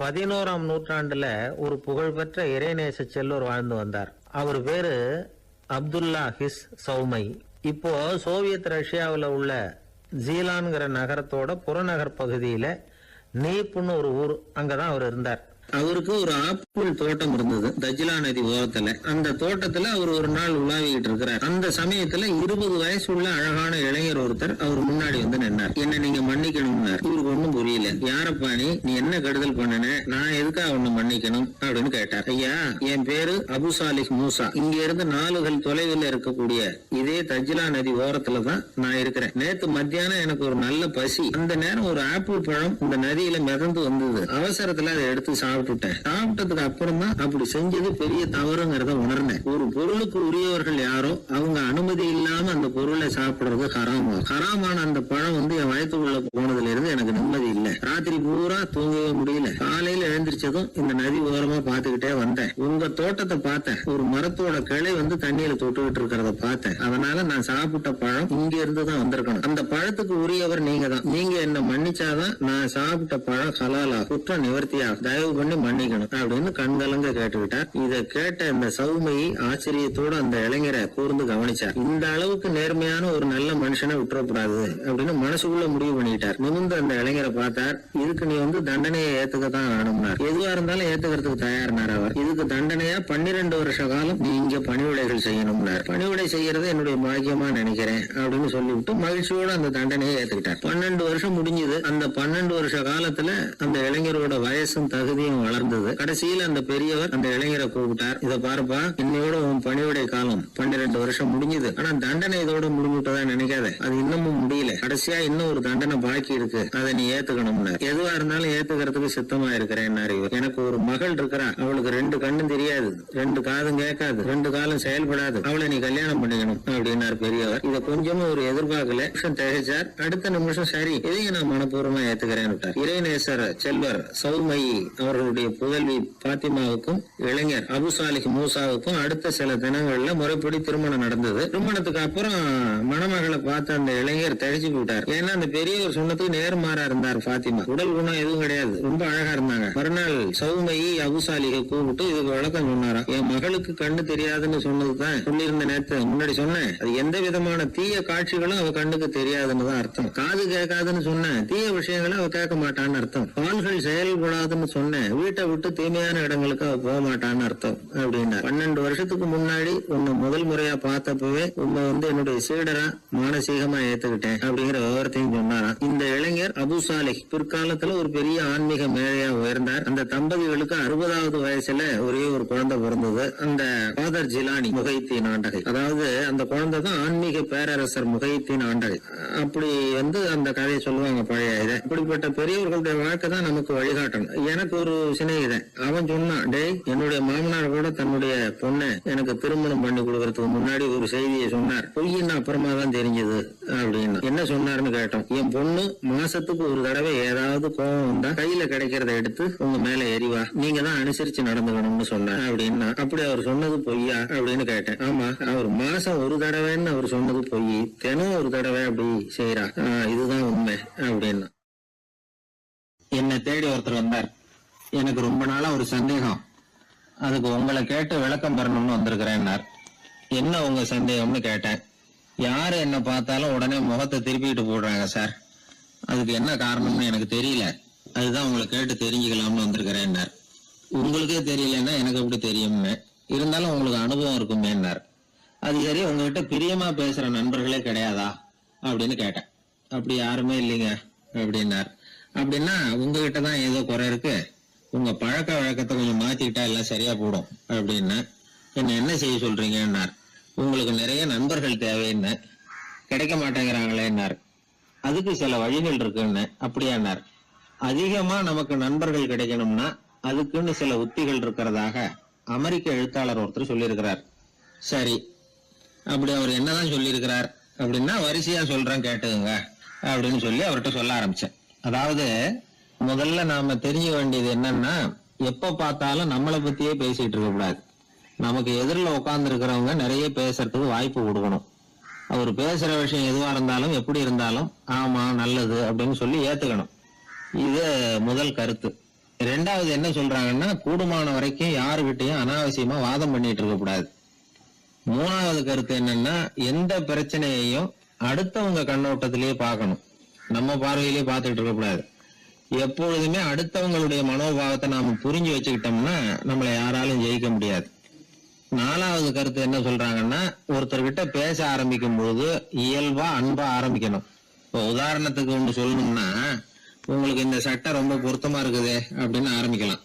11ஆம் நூற்றாண்டுல ஒரு புகழ்பெற்ற இறைநேச செல்வர் வாழ்ந்து வந்தார். அவர் பேரு அப்துல்லா ஹிஸ் சௌமை. இப்போ சோவியத் ரஷ்யாவில் உள்ள ஜீலான்கிற நகரத்தோட புறநகர் பகுதியில நீப்புன்னு ஒரு ஊர், அங்கதான் அவர் இருந்தார். அவருக்கு ஒரு ஆப்பிள் தோட்டம் இருந்தது தஜ்லா நதி ஓரத்துல. அந்த தோட்டத்துல அவர் ஒரு நாள் உலாவிக்கிட்டு இருக்கிறார். அந்த சமயத்துல 20 வயசு உள்ள அழகான இளைஞர் ஒருத்தர் அவர் முன்னாடி வந்து நின்னார். என்ன நீங்க மன்னிக்கணும்னார். இவருக்கு ஒண்ணும் புரியல. யாரப்பா நீ என்ன கெடுதல் பண்ணன, நான் எதுக்காக ஒண்ணு மன்னிக்கணும் அப்படின்னு கேட்டார். ஐயா, என் பேரு அபு சாலிஹ் மூசா. இங்க இருந்து 4 கல் தொலைவில் இருக்கக்கூடிய இதே தஜ்லா நதி ஓரத்துல தான் நான் இருக்கிறேன். நேத்து மத்தியானம் எனக்கு ஒரு நல்ல பசி. அந்த நேரம் ஒரு ஆப்பிள் பழம் இந்த நதியில மிதந்து வந்தது. அவசரத்துல அதை எடுத்து சாப்பிட்டதுக்கு அப்புறம் தான் அப்படி செஞ்சது பெரிய தவறுங்கிறத உணர்ந்தேன். ஒரு பொருளுக்கு உரியவர்கள் யாரோ அவங்க அனுமதி இல்லாம அந்த பொருளை சாப்பிடுறது ஹராமான அந்த பழம் வந்து என் வயத்துக்குள்ள போனதுல இருந்து எனக்கு நிம்மதி இல்லை. ராத்திரி பூரா தூங்கவே முடியல. காலையில எழுந்திரிச்சதும் இந்த நதி ஓரமா பாத்துக்கிட்டே வந்தேன். உங்க தோட்டத்தை பார்த்தேன். ஒரு மரத்தோட கிளை வந்து தண்ணியில தொட்டுக்கிட்டு இருக்கிறத பார்த்தேன். அதனால நான் சாப்பிட்ட பழம் இங்க இருந்து தான் வந்திருக்கணும். அந்த பழத்துக்கு உரியவர் நீங்க தான். நீங்க என்ன மன்னிச்சாதான் நான் சாப்பிட்ட பழம் ஹலாலா, குற்றம் நிவர்த்தியா, தயவு பண்ணி மன்னிக்கணும் அப்படின்னு கண்கலங்க கேட்டுக்கிட்டார். இதை கேட்ட இந்த சௌமையை ஆச்சரியத்தோடு அந்த இளைஞரை கூர்ந்து கவனிச்சார். இந்த அளவுக்கு நேர்மையான ஒரு நல்ல மனுஷனை விட்டுறக்கூடாது அப்படின்னு மனசுக்குள்ள முடிவு பண்ணிட்டார். நிமிர்ந்து அந்த இளைஞரை பார்த்தார். இதுக்கு நீ வந்து தண்டனையை ஏத்துக்கத்தான் வேணும்னார். எதுவா இருந்தாலும் ஏத்துக்கிறதுக்கு தயார்னார் அவர். இதுக்கு தண்டனையா 12 வருஷ காலம் நீ இங்க பணிவிடைகள் செய்யணும்னார். பணிவிடை செய்யறது என்னுடைய பாக்கியமா நினைக்கிறேன் அப்படின்னு சொல்லிவிட்டு மகிழ்ச்சியோட அந்த தண்டனையை ஏத்துக்கிட்டார். 12 வருஷம் முடிஞ்சது. அந்த 12 வருஷ காலத்துல அந்த இளைஞரோட வயசும் தகுதியும் வளர்ந்தது. கடைசியில் அந்த பெரியவர் அந்த இளைஞரை கூப்பிட்டார். இத பாருப்பா, இன்னையோட உன் பணிவிடை காலம் 12 வருஷம் முடிஞ்சது. ஆனா தண்டனை இதோட முடிஞ்சுட்டதா நினைக்காத. அது இன்னமும் முடியல. கடைசியா இன்னும் ஒரு தண்டனை பாக்கி இருக்கு. அதை நீ ஏத்துக்கணும்னு. எதுவா இருந்தாலும் ஏத்துக்கிறதுக்கு சித்தமா இருக்கிறேன். எனக்கு ஒரு மகள் இருக்கிறா. அவளுக்கு 2 கண்ணும் தெரியாது, 2 காதும் கேட்காது, 2 காலம் செயல்படாது. அவளை நீ கல்யாணம் பண்ணிக்கணும் அப்படின்னாரு பெரியவர். இதை கொஞ்சமும் ஒரு எதிர்பார்க்கல. திகைச்சார். அடுத்த நிமிஷம் சரி, இதையும் நான் மனப்பூர்வமா ஏத்துக்கிறேன். இறைநேசர் செல்வர் சௌமை அவர்களுடைய புதல்வி பாத்திமாவுக்கும் இளைஞர் அபு சாலிஹ் மூசாவுக்கும் அடுத்த சில தினங்கள்ல முறைப்படி திருமணம் நடந்தது. திருமணத்துக்கு அப்புறம் மணமகளை பார்த்த அந்த இளைஞர் தழிச்சு போட்டார். ஏன்னா அந்த பெரியவர் சொன்னதுக்கு நேர்மாறா இருந்தார். பாத்திமா உடல் குணம் எதுவும் கிடையாது, ரொம்ப அழகா இருந்தாங்க. மறுநாள் சௌமையை அபு சாலிஹை கூப்பிட்டு இதுக்கு விளக்கம் சொன்னாராம். என் மகளுக்கு கண்ணு தெரியாதுன்னு சொன்னதுதான் சொல்லியிருந்த நேரத்தை முன்னாடி சொன்னேன். அது எந்த விதமான தீய காட்சிகளும் அவ கண்ணுக்கு தெரியாதுன்னு தான் அர்த்தம். காது கேட்காதுன்னு சொன்ன தீய விஷயங்களை அவ கேட்க மாட்டான்னு அர்த்தம். கால்கள் செயல்படாதுன்னு சொன்ன வீட்டை விட்டு தீமையான இடங்களுக்கு அவ போக மாட்டான்னு அர்த்தம் அப்படின்னா. 12 வருஷத்துக்கு முன்னாடி உன்னை முதல் முறையா பார்த்தப்பவே உன்னை வந்து என்னுடைய சீடரா மானசீகமா ஏத்துக்கிட்டேன் அப்படிங்கிற விவரத்தையும் சொன்னாராம். இந்த இளைஞர் அபு சாலிஹ் பிற்காலத்துல ஒரு பெரிய ஆன்மீக மேலையா உயர்ந்தார். அந்த தம்பதிகளுக்கு 60வது வயசுல ஒரே ஒரு குழந்தை பிறந்தது. அந்த ஃபாதர் ஜிலானி முஹைத்தீன் ஆண்டகை, அதாவது அந்த குழந்தை தான் ஆன்மீக பேரரசர் முஹைத்தீன் ஆண்டகை. அப்படி வந்து அந்த கதையை சொல்லுவாங்க பழைய இதை. இப்படிப்பட்ட பெரியவர்களுடைய வாழ்க்கை தான் நமக்கு வழிகாட்டணும். எனக்கு ஒரு சிநேகிதன் அவன் சொன்னான், டேய், என்னுடைய மாமனார் கூட தன்னுடைய பொண்ணை எனக்கு திருமணம் பண்ணி கொடுக்கறதுக்கு முன்னாடி ஒரு செய்தியை சொன்னார். பொய்யின்னு அப்புறமா தான் தெரிஞ்சது அப்படின்னு. என்ன சொன்னாருன்னு கேட்டோம். என் பொண்ணு மாசத்துக்கு ஒரு தடவை ஏதாவது கோவம் வந்தா கையில கிடைக்கிறத எடுத்து உங்க மேல எரிவா, நீங்க தான் அனுசரிச்சு நடந்துக்கணும்னு சொன்னார் அப்படின்னா. அப்படி அவர் சொன்னது பொய்யா அப்படின்னு கேட்டேன். ஆமா, அவர் மாசம் ஒரு தடவைன்னு அவர் சொன்னது பொய், தினம் ஒரு தடவை அப்படி செய்யறா, இதுதான் உண்மை அப்படின்னா. என்னை தேடி ஒருத்தர் வந்தார். எனக்கு ரொம்ப நாளா ஒரு சந்தேகம், அதுக்கு உங்களை கேட்டு விளக்கம் பெறணும்னு வந்திருக்கிறேன்னார். என்ன உங்க சந்தேகம்னு கேட்டேன். யாரு என்ன பார்த்தாலும் உடனே முகத்தை திருப்பிட்டு போடுறாங்க சார், அதுக்கு என்ன காரணம்னு எனக்கு தெரியல, அதுதான் உங்களை கேட்டு தெரிஞ்சுக்கலாம்னு வந்திருக்கிறேன்னார். உங்களுக்கே தெரியலன்னா எனக்கு எப்படி தெரியும்னு, இருந்தாலும் உங்களுக்கு அனுபவம் இருக்குமேன்னார். அது சரி, உங்ககிட்ட பிரியமா பேசுற நண்பர்களே கிடையாதா அப்படின்னு கேட்டேன். அப்படி யாருமே இல்லைங்க அப்படின்னார். அப்படின்னா உங்ககிட்ட தான் ஏதோ குறை இருக்கு, உங்க பழக்க வழக்கத்தை கொஞ்சம் மாத்திக்கிட்டா எல்லாம் சரியா போடும் அப்படின்னா. என்ன செய்ய சொல்றீங்கன்னார். உங்களுக்கு நிறைய நண்பர்கள் தேவைன்னு, கிடைக்க மாட்டேங்கிறாங்களேன்னார். அதுக்கு சில வழிகள் இருக்குன்னு. அப்படியானார். அதிகமா நமக்கு நண்பர்கள் கிடைக்கணும்னா அதுக்குன்னு சில உத்திகள் இருக்கிறதாக அமெரிக்க எழுத்தாளர் ஒருத்தர் சொல்லியிருக்கிறார். சரி, அப்படி அவர் என்னதான் சொல்லியிருக்கிறார் அப்படின்னா வரிசையா சொல்றேன் கேட்டுங்க அப்படின்னு சொல்லி அவர்கிட்ட சொல்ல ஆரம்பிச்சேன். அதாவது முதல்ல நாம தெரிஞ்ச வேண்டியது என்னன்னா, எப்ப பார்த்தாலும் நம்மளை பத்தியே பேசிட்டு இருக்க கூடாது. நமக்கு எதிரில் உட்கார்ந்து இருக்கிறவங்க நிறைய பேசுறதுக்கு வாய்ப்பு கொடுக்கணும். அவர் பேசுற விஷயம் எதுவா இருந்தாலும் எப்படி இருந்தாலும் ஆமா நல்லது அப்படின்னு சொல்லி ஏத்துக்கணும். இது முதல் கருத்து. ரெண்டாவது என்ன சொல்றாங்கன்னா, கூடுமான வரைக்கும் யாருகிட்டையும் அனாவசியமா வாதம் பண்ணிட்டு இருக்க கூடாது. மூணாவது கருத்து என்னன்னா, எந்த பிரச்சனையையும் அடுத்தவங்க கண்ணோட்டத்திலேயே பார்க்கணும், நம்ம பார்வையிலேயே பார்த்துட்டு இருக்க கூடாது. எப்பொழுதுமே அடுத்தவங்களுடைய மனோபாவத்தை நாம புரிஞ்சு வச்சுக்கிட்டோம்னா நம்மளை யாராலும் ஜெயிக்க முடியாது. நாலாவது கருத்து என்ன சொல்றாங்கன்னா, ஒருத்தர்கிட்ட பேச ஆரம்பிக்கும் பொழுது இயல்பா அன்பா ஆரம்பிக்கணும். இப்போ உதாரணத்துக்கு ஒன்று சொல்லணும்னா, உங்களுக்கு இந்த சட்டை ரொம்ப பொருத்தமா இருக்குது அப்படின்னு ஆரம்பிக்கலாம்.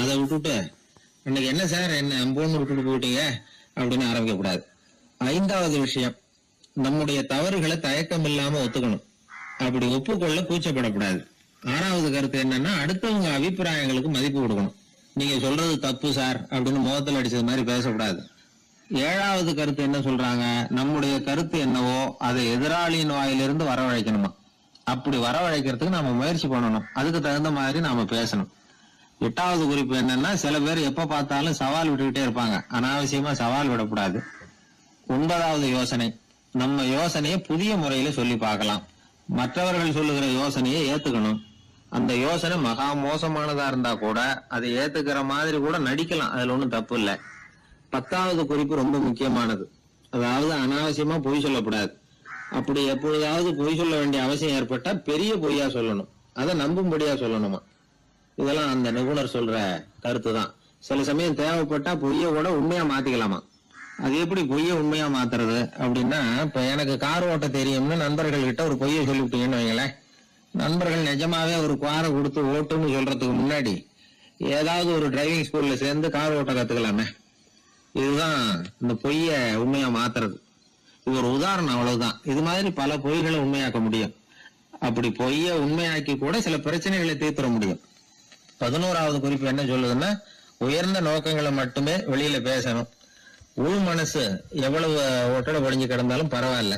அதை விட்டுட்டு இன்னைக்கு என்ன சார் என்ன அம்போன்னு விட்டுட்டு போயிட்டீங்க அப்படின்னு ஆரம்பிக்க கூடாது. ஐந்தாவது விஷயம், நம்முடைய தவறுகளை தயக்கம் இல்லாம ஒத்துக்கணும், அப்படி ஒப்புக்கொள்ள கூச்சப்படக்கூடாது. ஆறாவது கருத்து என்னன்னா, அடுத்தவங்க அபிப்பிராயங்களுக்கு மதிப்பு கொடுக்கணும். நீங்க சொல்றது தப்பு சார் அப்படின்னு முகத்தில் அடிச்சது மாதிரி பேசக்கூடாது. ஏழாவது கருத்து என்ன சொல்றாங்க, நம்முடைய கருத்து என்னவோ அதை எதிராளியின் வாயிலிருந்து வரவழைக்கணுமா. அப்படி வரவழைக்கிறதுக்கு நாம முயற்சி பண்ணணும், அதுக்கு தகுந்த மாதிரி நாம பேசணும். எட்டாவது குறிப்பு என்னன்னா, சில பேர் எப்ப பார்த்தாலும் சவால் விட்டுக்கிட்டே இருப்பாங்க, அனாவசியமா சவால் விடக்கூடாது. ஒன்பதாவது யோசனை, நம்ம யோசனையை புதிய முறையில சொல்லி பார்க்கலாம். மற்றவர்கள் சொல்லுகிற யோசனையை ஏத்துக்கணும். அந்த யோசனை மகா மோசமானதா இருந்தா கூட அதை ஏத்துக்கிற மாதிரி கூட நடிக்கலாம், அதுல ஒண்ணும் தப்பு இல்லை. பத்தாவது குறிப்பு ரொம்ப முக்கியமானது, அதாவது அனாவசியமா பொய் சொல்லக்கூடாது. அப்படி எப்பொழுதாவது பொய் சொல்ல வேண்டிய அவசியம் ஏற்பட்டா பெரிய பொய்யா சொல்லணும், அதை நம்பும்படியா சொல்லணுமா. இதெல்லாம் அந்த நிபுணர் சொல்ற கருத்து தான். சில சமயம் தேவைப்பட்டா பொய்ய கூட உண்மையா மாத்திக்கலாமா. அது எப்படி பொய்ய உண்மையா மாத்துறது அப்படின்னா, இப்ப எனக்கு கார் ஓட்ட தெரியும்னு நண்பர்கள் கிட்ட ஒரு பொய்யை சொல்லிவிட்டீங்கன்னு வைங்களேன், நண்பர்கள் நிஜமாவே ஒரு காரை கொடுத்து ஓட்டுன்னு சொல்றதுக்கு முன்னாடி ஏதாவது ஒரு டிரைவிங் ஸ்கூல்ல சேர்ந்து கார் ஓட்ட கத்துக்கலாமே. இதுதான் இந்த பொய்ய உண்மையா மாத்துறது. இது ஒரு உதாரணம், அவ்வளவுதான். இது மாதிரி பல பொய்களை உண்மையாக்க முடியும். அப்படி பொய்ய உண்மையாக்கி கூட சில பிரச்சனைகளை தீர்த்துற முடியும். 11வது குறிப்பு என்ன சொல்லுதுன்னா, உயர்ந்த நோக்கங்களை மட்டுமே வெளியில பேசணும். உள் மனசு எவ்வளவு ஒட்டடை படிஞ்சு கிடந்தாலும் பரவாயில்ல.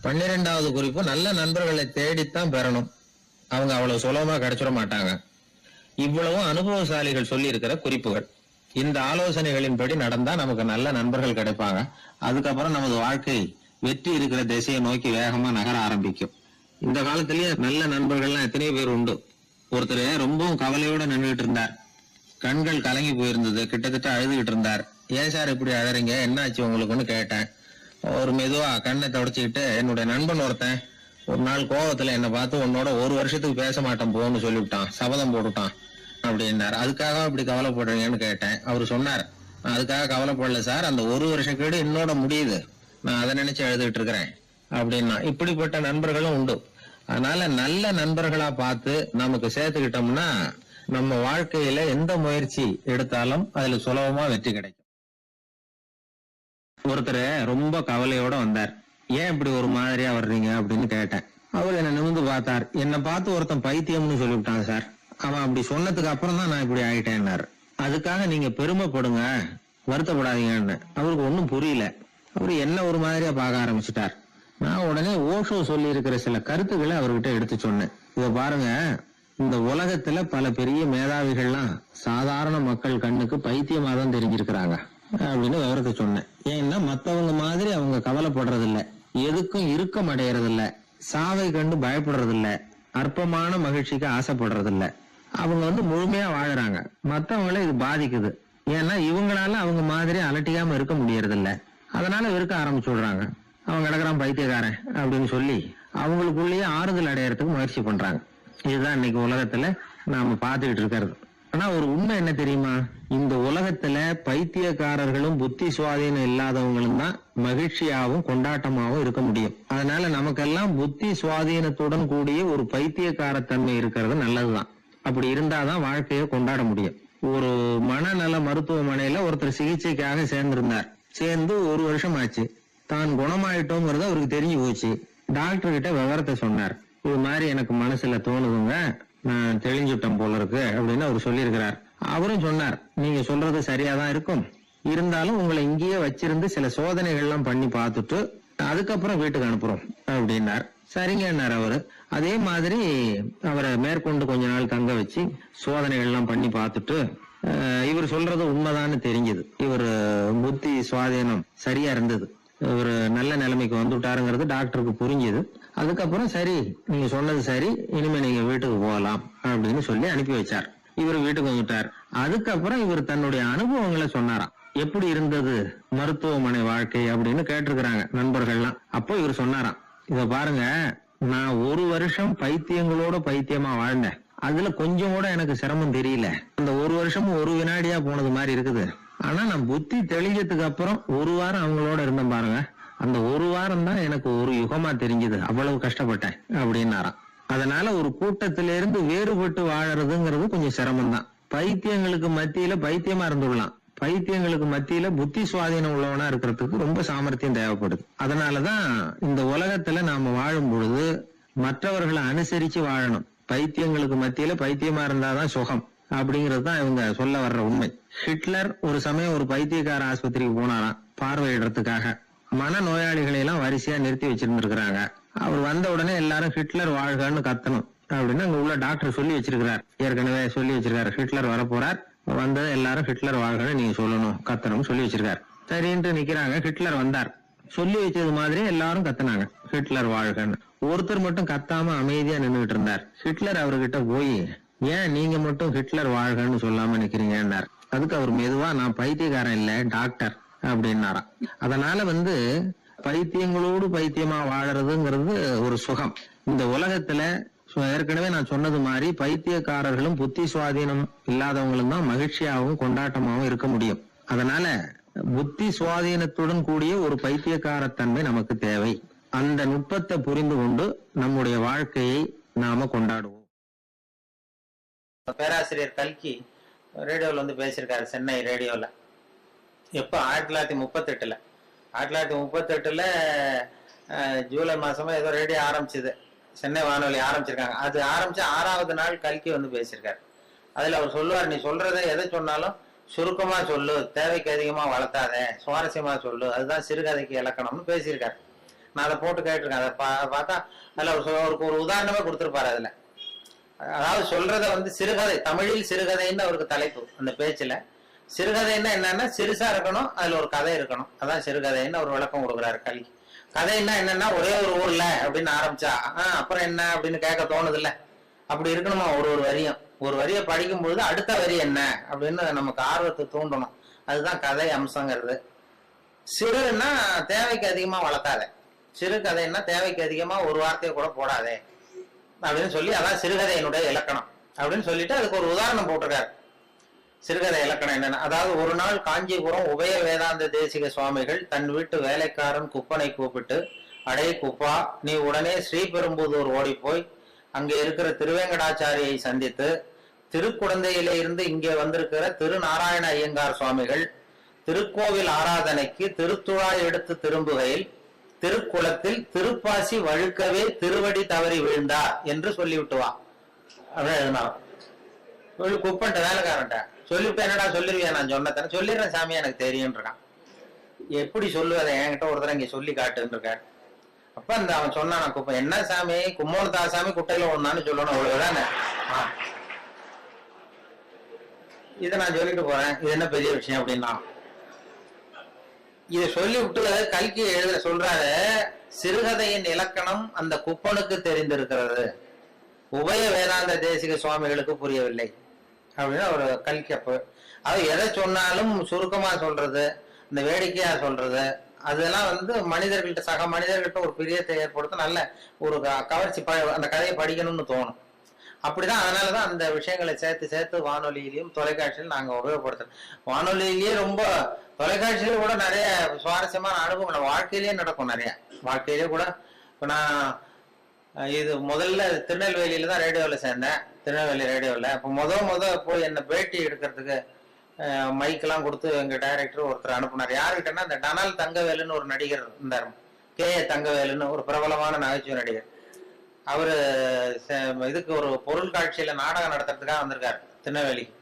12வது குறிப்பு, நல்ல நண்பர்களை தேடித்தான் பெறணும், அவங்க அவ்வளவு சுலபமா கிடைச்சிட மாட்டாங்க. இவ்வளவும் அனுபவசாலிகள் சொல்லி இருக்கிற குறிப்புகள். இந்த ஆலோசனைகளின்படி நடந்தா நமக்கு நல்ல நண்பர்கள் கிடைப்பாங்க. அதுக்கப்புறம் நமது வாழ்க்கை வெற்றி இருக்கிற திசையை நோக்கி வேகமா நகர ஆரம்பிக்கும். இந்த காலத்திலேயே நல்ல நண்பர்கள்லாம் எத்தனையோ பேர் உண்டு. ஒருத்தர் ரொம்பவும் கவலையோட நின்றுட்டு இருந்தார், கண்கள் கலங்கி போயிருந்தது, கிட்டத்தட்ட அழுதுகிட்டு இருந்தார். ஏன் சார் இப்படி அழறீங்க, என்ன ஆச்சு உங்களுக்குன்னு கேட்டேன். ஒரு மெதுவா கண்ணை தொடச்சிக்கிட்டு, என்னுடைய நண்பன் ஒருத்தன் ஒரு நாள் கோவத்துல என்னை பார்த்து உன்னோட ஒரு வருஷத்துக்கு பேச மாட்டேன் போன்னு சொல்லிவிட்டான், சபதம் போட்டுட்டான் அப்படின்னாரு. அதுக்காக அப்படி கவலைப்படுறீங்கன்னு கேட்டேன். அவரு சொன்னார், நான் அதுக்காக கவலைப்படல சார், அந்த ஒரு வருஷ கேடு என்னோட முடியுது, நான் அதை நினைச்சு எழுதிட்டு இருக்கிறேன் அப்படின்னா. இப்படிப்பட்ட நண்பர்களும் உண்டு. அதனால நல்ல நண்பர்களா பார்த்து நமக்கு சேர்த்துக்கிட்டோம்னா நம்ம வாழ்க்கையில எந்த முயற்சி எடுத்தாலும் அதுல சுலபமா வெற்றி கிடைக்கும். ஒருத்தர் ரொம்ப கவலையோட வந்தார். ஏன் இப்படி ஒரு மாதிரியா வர்றீங்க அப்படின்னு கேட்டேன். அவர் என்ன நிமிர்ந்து பார்த்தார். என்னை பார்த்து ஒருத்தன் பைத்தியம்னு சொல்லிவிட்டான் சார், அவன் அப்படி சொன்னதுக்கு அப்புறம் தான் நான் இப்படி ஆயிட்டேன்னாரு. அதுக்காக நீங்க பெருமைப்படுங்க, வருத்தப்படாதீங்கன்னு. அவருக்கு ஒன்னும் புரியல. அவரு என்ன ஒரு மாதிரியா பார்க்க ஆரம்பிச்சுட்டார். நான் உடனே ஓஷோ சொல்லி இருக்கிற சில கருத்துக்களை அவர்கிட்ட எடுத்து சொன்னேன். இத பாருங்க, இந்த உலகத்துல பல பெரிய மேதாவிகள்லாம் சாதாரண மக்கள் கண்ணுக்கு பைத்தியமா தான் தெரிஞ்சிருக்கிறாங்க அப்படின்னு விவரத்தை சொன்னேன். ஏன்னா மத்தவங்க மாதிரி அவங்க கவலைப்படுறது இல்ல, எதுக்கும் இறுக்கம் அடையறது இல்ல, சாவை கண்டு பயப்படுறது இல்ல, அற்பமான மகிழ்ச்சிக்கு ஆசைப்படுறது இல்ல. அவங்க முழுமையா வாழறாங்க. மத்தவங்கள இது பாதிக்குது. ஏன்னா இவங்களால அவங்க மாதிரி அலட்டிக்காம இருக்க முடியறது இல்ல, அதனால வெறுக்க ஆரம்பிச்சு விடுறாங்க. அவன் கிடக்குறான் பைத்தியக்காரன் அப்படின்னு சொல்லி அவங்களுக்குள்ளேயே ஆறுதல் அடையறதுக்கு முயற்சி பண்றாங்க. இதுதான் இன்னைக்கு உலகத்துல நாம பாத்துக்கிட்டு இருக்கிறது. ஆனா ஒரு உண்மை என்ன தெரியுமா, இந்த உலகத்துல பைத்தியக்காரர்களும் புத்தி சுவாதீனம் இல்லாதவங்களும் தான் மகிழ்ச்சியாவும் கொண்டாட்டமாவும் இருக்க முடியும். அதனால நமக்கெல்லாம் புத்தி சுவாதீனத்துடன் கூடிய ஒரு பைத்தியக்காரத்தன்மை இருக்கிறது நல்லதுதான். அப்படி இருந்தாதான் வாழ்க்கையை கொண்டாட முடியும். ஒரு மனநல மருத்துவமனையில ஒருத்தர் சிகிச்சைக்காக சேர்ந்திருந்தார். சேர்ந்து ஒரு வருஷம் ஆச்சு. தான் குணமாயிட்டோங்கிறது அவருக்கு தெரிஞ்சு போச்சு. டாக்டர் கிட்ட விவரத்தை சொன்னார். இது மாதிரி எனக்கு மனசுல தோணுதுங்க, நான் தெளிஞ்சுட்டேன் போல இருக்கு அப்படின்னு அவர் சொல்லியிருக்கிறார். அவரும் சொன்னார், நீங்க சொல்றது சரியாதான் இருக்கும், இருந்தாலும் உங்களை இங்கேயே வச்சிருந்து சில சோதனைகள் எல்லாம் பண்ணி பார்த்துட்டு அதுக்கப்புறம் வீட்டுக்கு அனுப்புறோம் அப்படின்னார். சரிங்கன்னார் அவரு. அதே மாதிரி அவரை மேற்கொண்டு கொஞ்ச நாள் தங்க வச்சு சோதனைகள் எல்லாம் பண்ணி பார்த்துட்டு இவர் சொல்றது உண்மைதான்னு தெரிஞ்சது. இவர் புத்தி சுவாதீனம் சரியா இருந்தது, இவர் நல்ல நிலைமைக்கு வந்துட்டாருங்கிறது டாக்டருக்கு புரிஞ்சது. அதுக்கப்புறம் சரி, நீங்க சொன்னது சரி, இனிமே நீங்க வீட்டுக்கு போகலாம் அப்படின்னு சொல்லி அனுப்பி வச்சார். இவர் வீட்டுக்கு வந்துட்டார். அதுக்கப்புறம் இவர் தன்னுடைய அனுபவங்களை சொன்னாராம். எப்படி இருந்தது மருத்துவமனை வாழ்க்கை அப்படின்னு கேட்டிருக்கிறாங்க நண்பர்கள்லாம். அப்போ இவர் சொன்னாராம், இத பாருங்க, நான் 1 வருஷம் பைத்தியங்களோட பைத்தியமா வாழ்ந்தேன். அதுல கொஞ்சம் கூட எனக்கு சிரமம் தெரியல. அந்த 1 வருஷமும் 1 வினாடியா போனது மாதிரி இருக்குது. ஆனா நான் புத்தி தெளிஞ்சதுக்கு அப்புறம் 1 வாரம் அவங்களோட இருந்தேன் பாருங்க, அந்த 1 வாரம் தான் எனக்கு ஒரு யுகமா தெரிஞ்சது. அவ்வளவு கஷ்டப்பட்டேன் அப்படின்னாராம். அதனால ஒரு கூட்டத்திலிருந்து வேறுபட்டு வாழறதுங்கிறது கொஞ்சம் சிரமம் தான். பைத்தியங்களுக்கு மத்தியில பைத்தியமா இருந்துடலாம், பைத்தியங்களுக்கு மத்தியில புத்தி சுவாதீனம் உள்ளவனா இருக்கிறதுக்கு ரொம்ப சாமர்த்தியம் தேவைப்படுது. அதனாலதான் இந்த உலகத்துல நாம வாழும் பொழுது மற்றவர்களை அனுசரிச்சு வாழணும். பைத்தியங்களுக்கு மத்தியில பைத்தியமா இருந்தாதான் சுகம் அப்படிங்கிறது தான் இவங்க சொல்ல வர்ற உண்மை. ஹிட்லர் ஒரு சமயம் ஒரு பைத்தியக்கார ஆஸ்பத்திரிக்கு போனாராம் பார்வையிடறதுக்காக. மன நோயாளிகளை எல்லாம் வரிசையா நிறுத்தி வச்சிருந்திருக்கிறாங்க. அவர் வந்த உடனே எல்லாரும் ஹிட்லர் வாழ்கன்னு கத்தணும் அப்படின்னு அங்க உள்ள டாக்டர் சொல்லி வச்சிருக்கிறார். ஏற்கனவே சொல்லி வச்சிருக்காரு, ஹிட்லர் வரப்போறார், வந்தது எல்லாரும் ஹிட்லர் வாழ்கன்னு நீங்க சொல்லணும், கத்தணும் சொல்லி வச்சிருக்காரு. சரின்ட்டு நிக்கிறாங்க. ஹிட்லர் வந்தார். சொல்லி வச்சது மாதிரி எல்லாரும் கத்துனாங்க, ஹிட்லர் வாழ்கன்னு. ஒருத்தர் மட்டும் கத்தாம அமைதியா நின்றுட்டு இருந்தார். ஹிட்லர் அவர்கிட்ட போய், ஏன் நீங்க மட்டும் ஹிட்லர் வாழ்கன்னு சொல்லாம நிக்கிறீங்கன்னார். அதுக்கு அவர் மெதுவா, நான் பைத்தியக்காரன் இல்ல, டாக்டர் அப்படின்னாராம். அதனால பைத்தியங்களோடு பைத்தியமா வாழறதுங்கிறது ஒரு சுகம். இந்த உலகத்துல ஏற்கனவே நான் சொன்னது மாதிரி பைத்தியக்காரர்களும் புத்தி சுவாதீனம் இல்லாதவங்களும் தான் மகிழ்ச்சியாகவும் கொண்டாட்டமாகவும் இருக்க முடியும். அதனால புத்தி சுவாதீனத்துடன் கூடிய ஒரு பைத்தியக்காரத்தன்மை நமக்கு தேவை. அந்த நுட்பத்தை புரிந்து கொண்டு நம்முடைய வாழ்க்கையை நாம கொண்டாடுவோம். பேராசிரியர் கல்கி ரேடியோல பேசியிருக்காரு, சென்னை ரேடியோல. எப்ப 1938 1938 ஜூலை மாசமா ஏதோ ரேடியோ ஆரம்பிச்சது, சென்னை வானொலி ஆரம்பிச்சிருக்காங்க. அது ஆரம்பிச்ச 6வது நாள் கல்கி பேசியிருக்காரு. அதுல அவர் சொல்லுவார், நீ சொல்றத எதை சொன்னாலும் சுருக்கமா சொல்லு, தேவைக்கு அதிகமா வளர்த்தாத, சுவாரஸ்யமா சொல்லு, அதுதான் சிறுகதைக்கு இலக்கணம்னு பேசியிருக்காரு. நான் அதை போட்டு கேட்டிருக்கேன். அதை பார்த்தா அதுல அவருக்கு ஒரு உதாரணமே கொடுத்திருப்பாரு. அதுல அதாவது சொல்றத சிறுகதை, தமிழில் சிறுகதைன்னு அவருக்கு தலைப்பு. அந்த பேச்சுல சிறுகதைன்னா என்னன்னா சிறுசா இருக்கணும், அதுல ஒரு கதை இருக்கணும், அதான் சிறுகதைன்னு அவர் விளக்கம் கொடுக்குறாரு கல்கி. கதைன்னா என்னன்னா ஒரே ஒரு ஊர்ல அப்படின்னு ஆரம்பிச்சா அப்புறம் என்ன அப்படின்னு கேட்க தோணுது இல்ல, அப்படி இருக்கணுமா. ஒரு ஒரு வரியை படிக்கும் பொழுது அடுத்த வரி என்ன அப்படின்னு நமக்கு ஆர்வத்தை தூண்டணும். அதுதான் கதை அம்சங்கிறது. சிறுன்னா தேவைக்கு அதிகமா வளர்த்தாத, சிறு கதைன்னா தேவைக்கு அதிகமா ஒரு வார்த்தையை கூட போடாதே அப்படின்னு சொல்லி, அதான் சிறுகதையினுடைய இலக்கணம் அப்படின்னு சொல்லிட்டு அதுக்கு ஒரு உதாரணம் போட்டிருக்காரு. சிறுகதை இலக்கணம் என்னன்னா, அதாவது ஒரு நாள் காஞ்சிபுரம் உபய வேதாந்த தேசிக சுவாமிகள் தன் வீட்டு வேலைக்காரன் குப்பனை கூப்பிட்டு, அடே குப்பா, நீ உடனே ஸ்ரீபெரும்புதூர் ஓடி போய் அங்கே இருக்கிற திருவேங்கடாச்சாரியை சந்தித்து, திருக்குடந்தையில இருந்து இங்கே வந்திருக்கிற திருநாராயண ஐயங்கார் சுவாமிகள் திருக்கோவில் ஆராதனைக்கு திருத்துழாய் எடுத்து திரும்புகையில் திருக்குளத்தில் திருப்பாசி வழுக்கவே திருவடி தவறி விழுந்தார் என்று சொல்லிவிட்டு வா அப்படின்னு குப்பன்ட்ட வேலைக்காரன்ட்ட சொல்லிவிட்டு, என்னடா சொல்லிருவியா, நான் சொன்னதானே, சொல்லிடுறேன் சாமி எனக்கு தெரியும் இருக்கான். எப்படி சொல்லுவதை என்கிட்ட ஒரு தடவை இங்க சொல்லி காட்டுன்னு இருக்காரு. அப்ப அந்த அவன் சொன்னான், குப்பை என்ன சாமி, கும்மோனதா சாமி குட்டையில ஒண்ணான்னு சொல்லணும், அவ்வளவுதானே. இதை நான் சொல்லிட்டு போறேன், இது என்ன பெரிய விஷயம் அப்படின்னா, இதை சொல்லி விட்டு கல்கி எழுத சொல்றாரு, சிறுகதையின் இலக்கணம் அந்த குப்பனுக்கு தெரிந்திருக்கிறது, உபய வேதாந்த தேசிக சுவாமிகளுக்கு புரியவில்லை அப்படின்னு ஒரு கல்கி. அப்ப அது எதை சொன்னாலும் சுருக்கமா சொல்றது, இந்த வேடிக்கையா சொல்றது, அதெல்லாம் மனிதர்கள்ட்ட, சக மனிதர்கள்ட்ட ஒரு பிரியத்தை ஏற்படுத்தும், நல்ல ஒரு கவர்ச்சி, அந்த கதையை படிக்கணும்னு தோணும். அப்படிதான். அதனாலதான் அந்த விஷயங்களை சேர்த்து சேர்த்து வானொலியிலையும் தொலைக்காட்சியிலும் நாங்க உபயோகப்படுத்துறோம். வானொலியிலேயே ரொம்ப, தொலைக்காட்சியில கூட நிறைய சுவாரஸ்யமான அனுபவம் வாழ்க்கையிலேயே நடக்கும். நிறைய வாழ்க்கையிலேயே கூட. இப்ப நான் இது முதல்ல திருநெல்வேலியில தான் ரேடியோல சேர்ந்தேன், திருநெல்வேலி ரேடியோல. அப்ப முத போய் என்ன பேட்டி எடுக்கிறதுக்கு மைக்கெல்லாம் கொடுத்து எங்க டைரக்டர் ஒருத்தர் அனுப்புனார். யாருக்கிட்டன்னா, இந்த டனால் தங்கவேலுன்னு ஒரு நடிகர் இருந்தார், K.A. தங்கவேலுன்னு ஒரு பிரபலமான நகைச்சுவை நடிகர். அவரு இதுக்கு ஒரு பொருள் காட்சியில நாடகம் நடத்துறதுக்காக வந்திருக்காரு திருநெல்வேலிக்கு.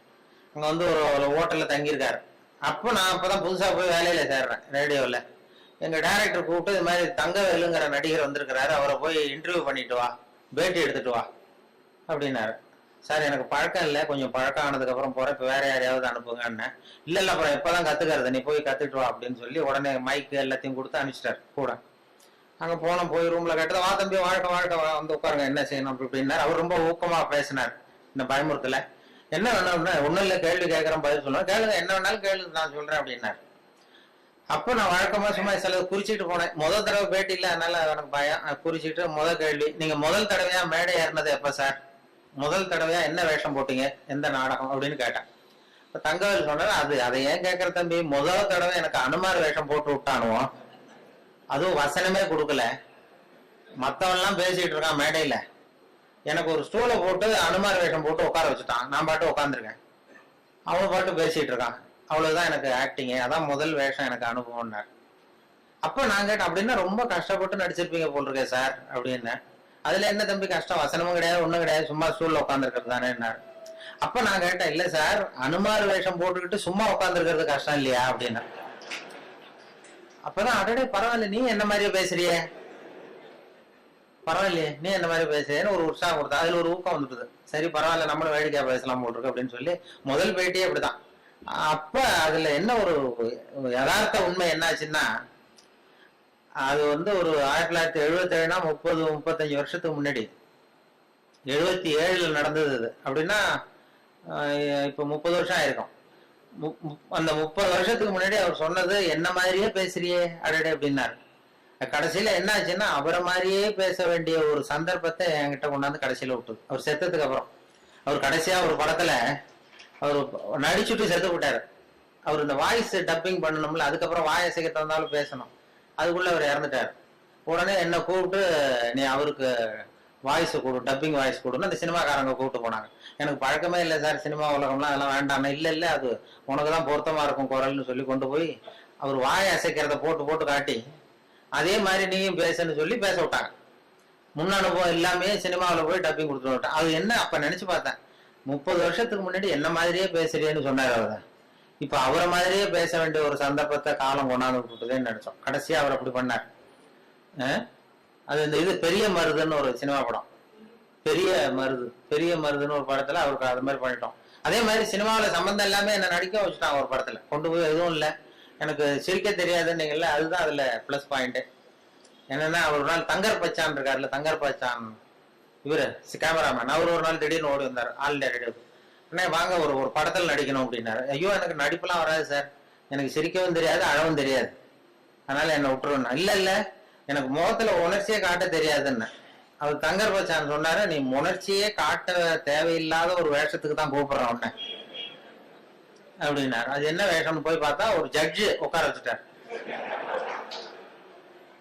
அங்க ஒரு ஹோட்டல்ல தங்கியிருக்காரு. அப்போ நான் அப்பதான் புதுசா போய் வேலையில சேர்றேன் ரேடியோல. எங்க டைரக்டர் கூப்பிட்டு, இது மாதிரி தங்கவேலுங்கிற நடிகர் வந்திருக்கிறாரு, அவரை போய் இன்டர்வியூ பண்ணிட்டு வா, பேட்டி எடுத்துட்டு வா அப்படின்னாரு. சார் எனக்கு பழக்கம் இல்லை, கொஞ்சம் பழக்கம் ஆனதுக்கு அப்புறம் போறேன், இப்ப வேற யாரையாவது அனுப்புங்கன்னு. இல்ல அப்புறம் இப்பதான் கத்துக்கிறது, நீ போய் கத்துட்டு வா அப்படின்னு சொல்லி உடனே மைக்கு எல்லாத்தையும் கொடுத்து அனுப்பிச்சிட்டாரு கூட. அங்க போனோம், போய் ரூம்ல கேட்டது, வா தம்பி வாழ்க்கை உட்காருங்க, என்ன செய்யணும் அப்படின்னாரு. அவர் ரொம்ப ஊக்கமா பேசினார், இந்த பயமுறுத்தல. என்ன வேணும்னா ஒன்றும் இல்லை, கேள்வி கேட்குறேன் பதில் சொல்லுவேன், கேளுங்க என்ன வேணாலும் கேளுங்க நான் சொல்றேன் அப்படின்னாரு. அப்போ நான் வழக்கமா சும்மா சில குறிச்சிட்டு போனேன். முதல் தடவை பேட்டி இல்லை, அதனால எனக்கு பயம். குறிச்சிட்டு முதல் கேள்வி, நீங்க முதல் தடவையா மேடை ஏறினது எப்ப சார்? முதல் தடவையா என்ன வேஷம் போட்டீங்க, எந்த நாடகம் அப்படின்னு கேட்டேன். இப்ப தங்கவேல் சொன்னாரு, அதை ஏன் கேட்கற தம்பி, முதல் தடவை எனக்கு அனுமார் வேஷம் போட்டு விட்டானுவோம், அதுவும் வசனமே கொடுக்கல, மத்தவெல்லாம் பேசிட்டு இருக்கான் மேடையில, எனக்கு ஒரு ஸ்டூலை போட்டு அனுமார் வேஷம் போட்டு உட்கார வச்சுட்டான், நான் பாட்டு உட்காந்துருக்கேன், அவன் பாட்டு பேசிட்டு இருக்கான், அவ்வளவுதான் எனக்கு ஆக்டிங்கு, அதான் முதல் வேஷம் எனக்கு அனுபவம்னார். அப்ப நான் கேட்டேன், அப்படின்னா ரொம்ப கஷ்டப்பட்டு நடிச்சிருப்பீங்க போல் இருக்கே சார் அப்படின்னு. அதுல என்ன தம்பி கஷ்டம், வசனமும் கிடையாது ஒண்ணும் கிடையாது, சும்மா ஸ்டூல்ல உட்காந்துருக்கிறது தானே. அப்ப நான் கேட்டேன், இல்ல சார் அனுமார் வேஷம் போட்டுக்கிட்டு சும்மா உட்காந்துருக்கிறது கஷ்டம் இல்லையா அப்படின்னா. அப்பதான் அடடே பரவாயில்ல, நீ என்ன மாதிரியே பேசுறியே, பரவாயில்லையே நீ என்ன மாதிரி பேசுறேன்னு ஒரு உற்சாகம் கொடுத்தா, அதுல ஒரு ஊக்கம் வந்துட்டுது. சரி பரவாயில்ல, நம்மளும் வேடிக்கையா பேசலாம் போட்டிருக்கு அப்படின்னு சொல்லி முதல் பேட்டியே அப்படிதான். அப்ப அதுல என்ன ஒரு யதார்த்த உண்மை என்னாச்சுன்னா, அது வந்து ஒரு 1977 30-35 வருஷத்துக்கு முன்னாடி, 77 நடந்தது அது. அப்படின்னா இப்ப 30 வருஷம் ஆயிருக்கும். அந்த 30 வருஷத்துக்கு முன்னாடி அவர் சொன்னது என்ன மாதிரியே பேசுறியே அடடே அப்படின்னாரு. கடைசியில என்ன ஆச்சுன்னா, அவரை மாதிரியே பேச வேண்டிய ஒரு சந்தர்ப்பத்தை என்கிட்ட கொண்டாந்து கடைசியில விட்டுது. அவர் செத்ததுக்கு அப்புறம், அவர் கடைசியா ஒரு படத்துல அவர் நடிச்சுட்டு செத்து விட்டாரு. அவர் இந்த வாய்ஸ் டப்பிங் பண்ணணும்ல, அதுக்கப்புறம் வாயசைக்க தந்தாலும் பேசணும், அதுக்குள்ள அவர் இறந்துட்டாரு. உடனே என்ன கூப்பிட்டு, நீ அவருக்கு வாய்ஸ் கொடு, டப்பிங் வாய்ஸ் கொடுன்னு அந்த சினிமாக்காரங்க கூப்பிட்டு போனாங்க. எனக்கு பழக்கமே இல்லை சார் சினிமா உலகம்லாம், அதெல்லாம் வேண்டாம். இல்லை அது உனக்கு தான் பொருத்தமா இருக்கும் குரல்னு சொல்லி கொண்டு போய் அவர் வாயை அசைக்கிறத போட்டு போட்டு காட்டி, அதே மாதிரி நீயும் பேசுன்னு சொல்லி பேச விட்டாங்க. முன் அனுபவம் எல்லாமே சினிமாவில் போய் டப்பிங் கொடுத்துட்டு விட்டான். அது என்ன அப்ப நினைச்சு பார்த்தேன், 30 வருஷத்துக்கு முன்னாடி என்ன மாதிரியே பேசுறேன்னு சொன்னார் அவர். இப்ப அவரை மாதிரியே பேச வேண்டிய ஒரு சந்தர்ப்பத்தை காலம் கொண்டாந்து விட்டுதேன்னு நினைச்சோம். கடைசியா அவர் அப்படி பண்ணார். அது இந்த இது பெரிய மருதுன்னு ஒரு சினிமா படம், பெரிய மருதுன்னு ஒரு படத்துல அவருக்கு அது மாதிரி பண்ணிட்டோம். அதே மாதிரி சினிமாவில் சம்பந்தம் எல்லாமே என்ன நடிக்க வச்சுட்டாங்க ஒரு படத்துல, கொண்டு போய் எதுவும் இல்லை, எனக்கு சிரிக்க தெரியாதுன்னீங்கல்ல, அதுதான் அதுல பிளஸ் பாயிண்ட். என்னன்னா, அவர் ஒரு நாள் தங்கர் பச்சான் இருக்காருல்ல, தங்கர் பச்சான் இவரு கேமராமேன், அவர் ஒரு நாள் திடீர்னு ஓடி வந்தார் ஆல் இண்டியா ரேடியோ. அண்ணே வாங்க ஒரு ஒரு படத்துல நடிக்கணும் அப்படின்னாரு. ஐயோ எனக்கு நடிப்புலாம் வராது சார், எனக்கு சிரிக்கவும் தெரியாது அழவும் தெரியாது, அதனால என்ன விட்டுருவேன். இல்ல எனக்கு முகத்துல உணர்ச்சியே காட்ட தெரியாதுன்னு. அவர் தங்கர் பச்சான் சொன்னாரு, நீ உணர்ச்சியே காட்ட தேவையில்லாத ஒரு வேஷத்துக்கு தான் கூப்பிடுறான் உன்ன அப்படின்னாரு. அது என்ன வேஷம்னு போய் பார்த்தா, ஒரு ஜட்ஜு உட்கார வச்சுட்டார்.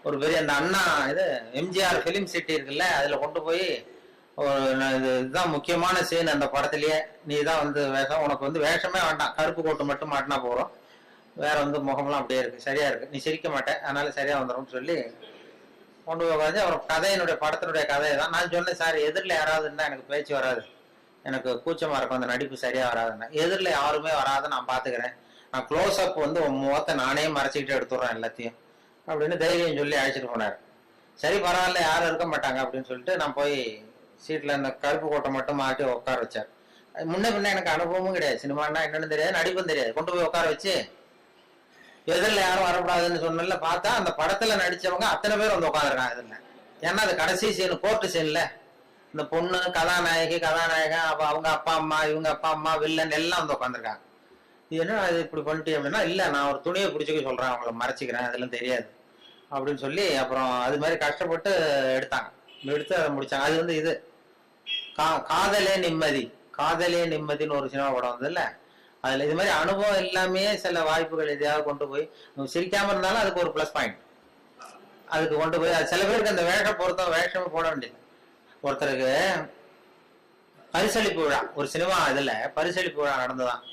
ஒரு பெரிய அந்த அண்ணா இது எம்ஜிஆர் பிலிம் சிட்டி இருக்குல்ல, அதுல கொண்டு போய் இதுதான் முக்கியமான சீன் அந்த படத்திலேயே, நீ தான் வந்து வேஷம், உனக்கு வந்து வேஷமே வேண்டாம், கருப்பு கோட்டு மட்டும் மாட்டினா போறோம், வேற வந்து முகம்லாம் அப்படியே இருக்கு, சரியா இருக்கு, நீ சிரிக்க மாட்டேன், அதனால சரியா வந்துடும் சொல்லி கொண்டு போய் உட்காந்து அவர் கதையினுடைய படத்தினுடைய கதையை தான் நான் சொன்னேன். சார் எதிரில் யாராவது இருந்தா எனக்கு பேச்சு வராது, எனக்கு கூச்சமா இருக்கும், அந்த நடிப்பு சரியா வராதுன்னா. எதிரில் யாருமே வராது, நான் பாத்துக்கிறேன், நான் க்ளோஸ் அப் வந்து உன் முகத்தை நானே மறைச்சிக்கிட்டு எடுத்துடுறேன் எல்லாத்தையும் அப்படின்னு தைரியம் சொல்லி அழைச்சிட்டு போனாரு. சரி பரவாயில்ல யாரும் இருக்க மாட்டாங்க அப்படின்னு சொல்லிட்டு நான் போய் சீட்ல அந்த கருப்பு கோட்டை மட்டும் மாட்டி உட்கார வச்சார். முன்ன பின்ன எனக்கு அனுபவமும் கிடையாது, சினிமான்னா என்னன்னு தெரியாது, நடிப்பும் தெரியாது. கொண்டு போய் உட்கார வச்சு எதிரில் யாரும் வரக்கூடாதுன்னு சொன்னல, பார்த்தா அந்த படத்துல நடிச்சவங்க அத்தனை பேர் வந்து உட்காந்துருக்காங்க எதிரில். ஏன்னா அது கடைசி சீன், கோர்ட்டு சீன்ல இந்த பொண்ணு கதாநாயகன் அவங்க அப்பா அம்மா இவங்க அப்பா அம்மா வில்லன் எல்லாம் வந்து உட்காந்துருக்காங்க. இது என்ன அது இப்படி பண்ணிட்டு அப்படின்னா, இல்ல நான் ஒரு துணியை பிடிச்சிக்க சொல்றேன், அவங்கள மறைச்சிக்கிறேன், அதெல்லாம் தெரியாது அப்படின்னு சொல்லி அப்புறம் அது மாதிரி கஷ்டப்பட்டு எடுத்து அதை முடிச்சாங்க. அது வந்து இது காதலே நிம்மதின்னு ஒரு சினிமா படம் வந்து இல்ல, அதுல இது மாதிரி அனுபவம் எல்லாமே சில வாய்ப்புகள் எதையாவது கொண்டு போய் சிரிக்காம இருந்தாலும் அதுக்கு ஒரு பிளஸ் பாயிண்ட், அதுக்கு கொண்டு போய் சில பேருக்கு அந்த வேஷமே போட வேண்டியது. ஒருத்தருக்கு பரிசளிப்பு விழா, ஒரு சினிமா இதுல பரிசளிப்பு விழா நடந்துதான்.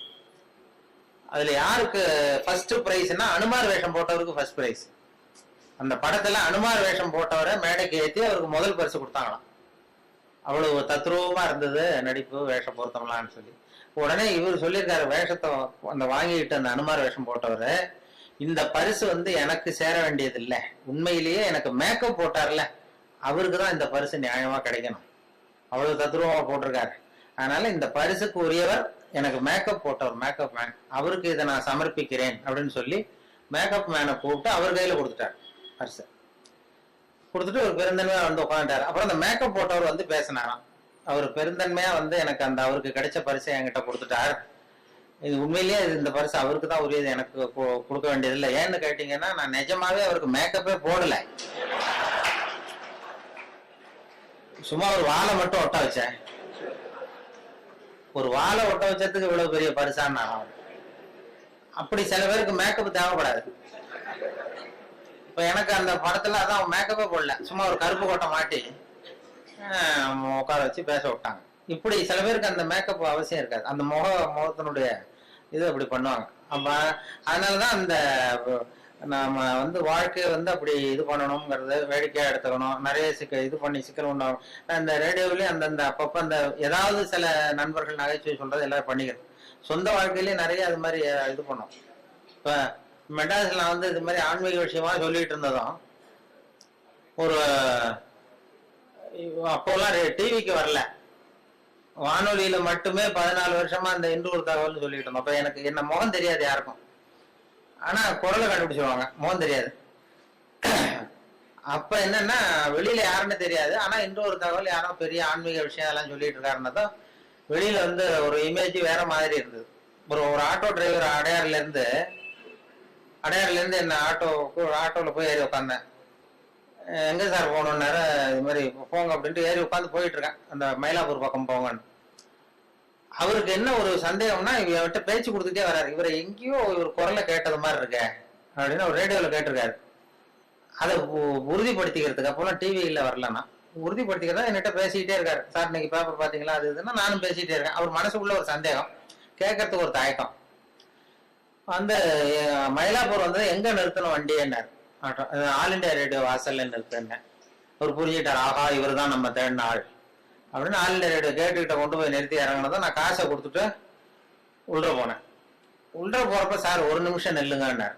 அதுல யாருக்கு ஃபர்ஸ்ட் பிரைஸ்னா, அனுமார் வேஷம் போட்டவருக்கு ஃபர்ஸ்ட் பிரைஸ். அந்த படத்துல அனுமார் வேஷம் போட்டவரை மேடைக்கு ஏற்றி அவருக்கு முதல் பரிசு கொடுத்தாங்களாம். அவ்வளவு தத்ரூபமா இருந்தது நடிப்பு, வேஷ பொருத்தம்லான்னு சொல்லி. உடனே இவர் சொல்லியிருக்காரு, வேஷத்தை அந்த வாங்கிட்டு அந்த அனுமார் வேஷம் போட்டவரு, இந்த பரிசு வந்து எனக்கு சேர வேண்டியது இல்லை, உண்மையிலேயே எனக்கு மேக்கப் போட்டார்ல அவருக்கு தான் இந்த பரிசு நியாயமா கிடைக்கணும், அவ்வளவு தத்ரூபமா போட்டிருக்காரு, அதனால இந்த பரிசுக்கு உரியவர் எனக்கு மேக்கப் போட்டவர், மேக்கப் மேன், அவருக்கு இதை நான் சமர்ப்பிக்கிறேன் அப்படின்னு சொல்லி மேக்கப் மேனை கூப்பிட்டு அவர் கையில கொடுத்துட்டார். பரிசு கொடுத்துட்டு ஒரு பெருந்தன்மையா வந்து உட்காந்துட்டாரு. அப்புறம் அந்த மேக்கப் போட்டவர் வந்து பேசினாராம், அவர் பெருந்தன்மையா வந்து எனக்கு அந்த அவருக்கு கிடைச்ச பரிசை என்கிட்ட கொடுத்துட்டார். இது உண்மையிலேயே இந்த பரிசு அவருக்கு தான் உரியது, எனக்கு கொடுக்க வேண்டியது இல்லை. ஏன்னு கேட்டீங்கன்னா நான் நிஜமாவே அவருக்கு மேக்கப்பே போடல, சும்மா ஒரு வாழை மட்டும் ஒட்ட வச்சேன். ஒரு வாழை ஒட்ட வச்சதுக்கு இவ்வளவு பெரிய பரிசான்னு நான். அப்படி சில பேருக்கு மேக்கப் தேவைப்படாது. இப்ப எனக்கு அந்த படத்துல அதான் மேக்கப்பே போடல, சும்மா ஒரு கருப்பு கோட்டை மாட்டி உட்கார வச்சு பேச விட்டாங்க. இப்படி சில பேருக்கு அந்த மேக்கப் அவசியம் இருக்காது, அந்த முகத்தினுடைய இது அப்படி பண்ணுவாங்க. அப்ப அதனாலதான் அந்த நாம வந்து வாழ்க்கையை வந்து அப்படி இது பண்ணணுங்கிறது வேடிக்கையா எடுத்துக்கணும். நிறைய இது பண்ணி சிக்கல் உண்டாகும். அந்த ரேடியோவிலேயே அந்தந்த அப்பப்ப அந்த ஏதாவது சில நண்பர்கள் நகைச்சுவை சொல்றது எல்லாரும் பண்ணிக்கிறது. சொந்த வாழ்க்கையிலேயே நிறைய அது மாதிரி இது பண்ணும். இப்ப மெட்ராஸ்ல நான் வந்து இது மாதிரி ஆன்மீக விஷயமா சொல்லிட்டு இருந்ததும் ஒரு அப்போலாம் டிவிக்கு வரல, வானொலியில மட்டுமே 14 வருஷமா அந்த இன்று ஒரு தகவல் சொல்லிட்டு இருந்தோம். அப்ப எனக்கு என்ன முகம் தெரியாது யாருக்கும், ஆனா குரலை கண்டுபிடிச்சிருவாங்க, முகம் தெரியாது. அப்ப என்னன்னா வெளியில யாருன்னு தெரியாது, ஆனா இன்று ஒரு தகவல் யாரோ பெரிய ஆன்மீக விஷயம் எல்லாம் சொல்லிட்டு இருக்காருன்னதும் வெளியில வந்து ஒரு இமேஜ் வேற மாதிரி இருந்தது. ஒரு ஆட்டோ டிரைவர் அடையாறுல இருந்து என்ன ஆட்டோல போய் ஏறி உட்காந்தேன். எங்க சார் போகணுன்னாரு. இது மாதிரி போங்க அப்படின்ட்டு ஏறி உட்காந்து போயிட்டு இருக்கேன், அந்த மயிலாப்பூர் பக்கம் போங்கன்னு. அவருக்கு என்ன ஒரு சந்தேகம்னா இவர்கிட்ட பேச்சு கொடுத்துட்டே வர்றாரு, இவரை எங்கேயோ இவர் குரலை கேட்டது மாதிரி இருக்க அப்படின்னு அவர் ரேடியோவில் கேட்டிருக்காரு. அதை உறுதிப்படுத்திக்கிறதுக்கு அப்போலாம் டிவியில் வரலன்னா உறுதிப்படுத்திக்கிறதா என்கிட்ட பேசிக்கிட்டே இருக்காரு. சார் இன்னைக்கு பேப்பர் பார்த்தீங்களா அது இதுன்னா நானும் பேசிக்கிட்டே இருக்கேன். அவர் மனசுக்குள்ள ஒரு சந்தேகம், கேட்கறதுக்கு ஒரு தயக்கம். அந்த மயிலாப்பூர் வந்து எங்க நிறுத்தணும் வண்டி என்னார், ஆல் இண்டியா ரேடியோ வாசல்ல நிறுத்தினேன். அவர் புரிஞ்சுக்கிட்டார், ஆஹா இவர் தான் நம்ம தேடின ஆள் அப்படின்னு. ஆல் இண்டியா ரேடியோ கேட்டுக்கிட்ட கொண்டு போய் நிறுத்தி இறங்கினதும் நான் காசை கொடுத்துட்டு உள்ள போனேன். உள்ள போறப்ப சார் ஒரு நிமிஷம் நெல்லுங்கன்னார்.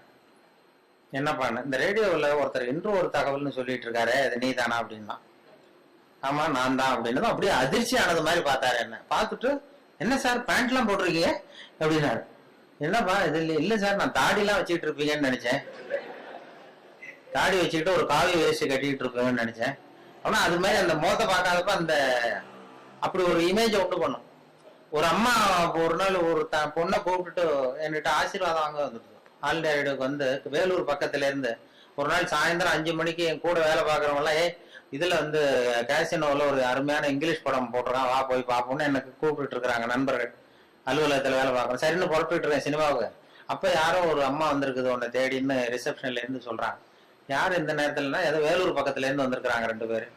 என்னப்பா, இந்த ரேடியோவில் ஒருத்தர் இன்று ஒரு தகவல்னு சொல்லிட்டு இருக்காரு, அது நீ தானா அப்படின்னா. ஆமா நான் தான் அப்படின்னு. அப்படியே அதிர்ச்சி ஆனது மாதிரி பார்த்தாரு. என்ன பார்த்துட்டு என்ன சார் பேண்ட் எல்லாம் போட்டிருக்கீங்க அப்படின்னாரு. என்னப்பா இது இல்ல சார், நான் தாடி எல்லாம் வச்சுக்கிட்டு இருப்பீங்கன்னு நினைச்சேன், தாடி வச்சுக்கிட்டு ஒரு காவி வேஷ்டி கட்டிக்கிட்டு இருப்பீங்கன்னு நினைச்சேன். ஆனா அது மாதிரி அந்த முகத்தை பார்க்காதப்ப அந்த அப்படி ஒரு இமேஜ் உண்டு பண்ணும். ஒரு அம்மா ஒரு நாள் ஒரு பொண்ணை கூப்பிட்டுட்டு என்கிட்ட ஆசீர்வாதம் வாங்க வந்துட்டு ஆல் இண்டியா ரேடியோக்கு வந்து வேலூர் பக்கத்துல இருந்து ஒரு நாள் சாயந்தரம் 5 மணிக்கு என் கூட வேலை பார்க்கறவங்க எல்லாம் இதுல வந்து கேசினோல ஒரு அருமையான இங்கிலீஷ் படம் போட்டிருக்கான், வா போய் பார்ப்போம்னு எனக்கு கூப்பிட்டு இருக்கிறாங்க நண்பர்கள். அலுவலகத்துல வேலை பார்க்கறேன், சரின்னு புறப்பட்டு இருக்கேன் சினிமாவுக்கு. அப்ப யாரோ ஒரு அம்மா வந்திருக்குது உன்னை தேடின்னு ரிசப்ஷன்ல இருந்து சொல்றாங்க. யார் இந்த நேரத்துலன்னா ஏதோ வேலூர் பக்கத்துல இருந்து வந்திருக்கிறாங்க 2 பேரு.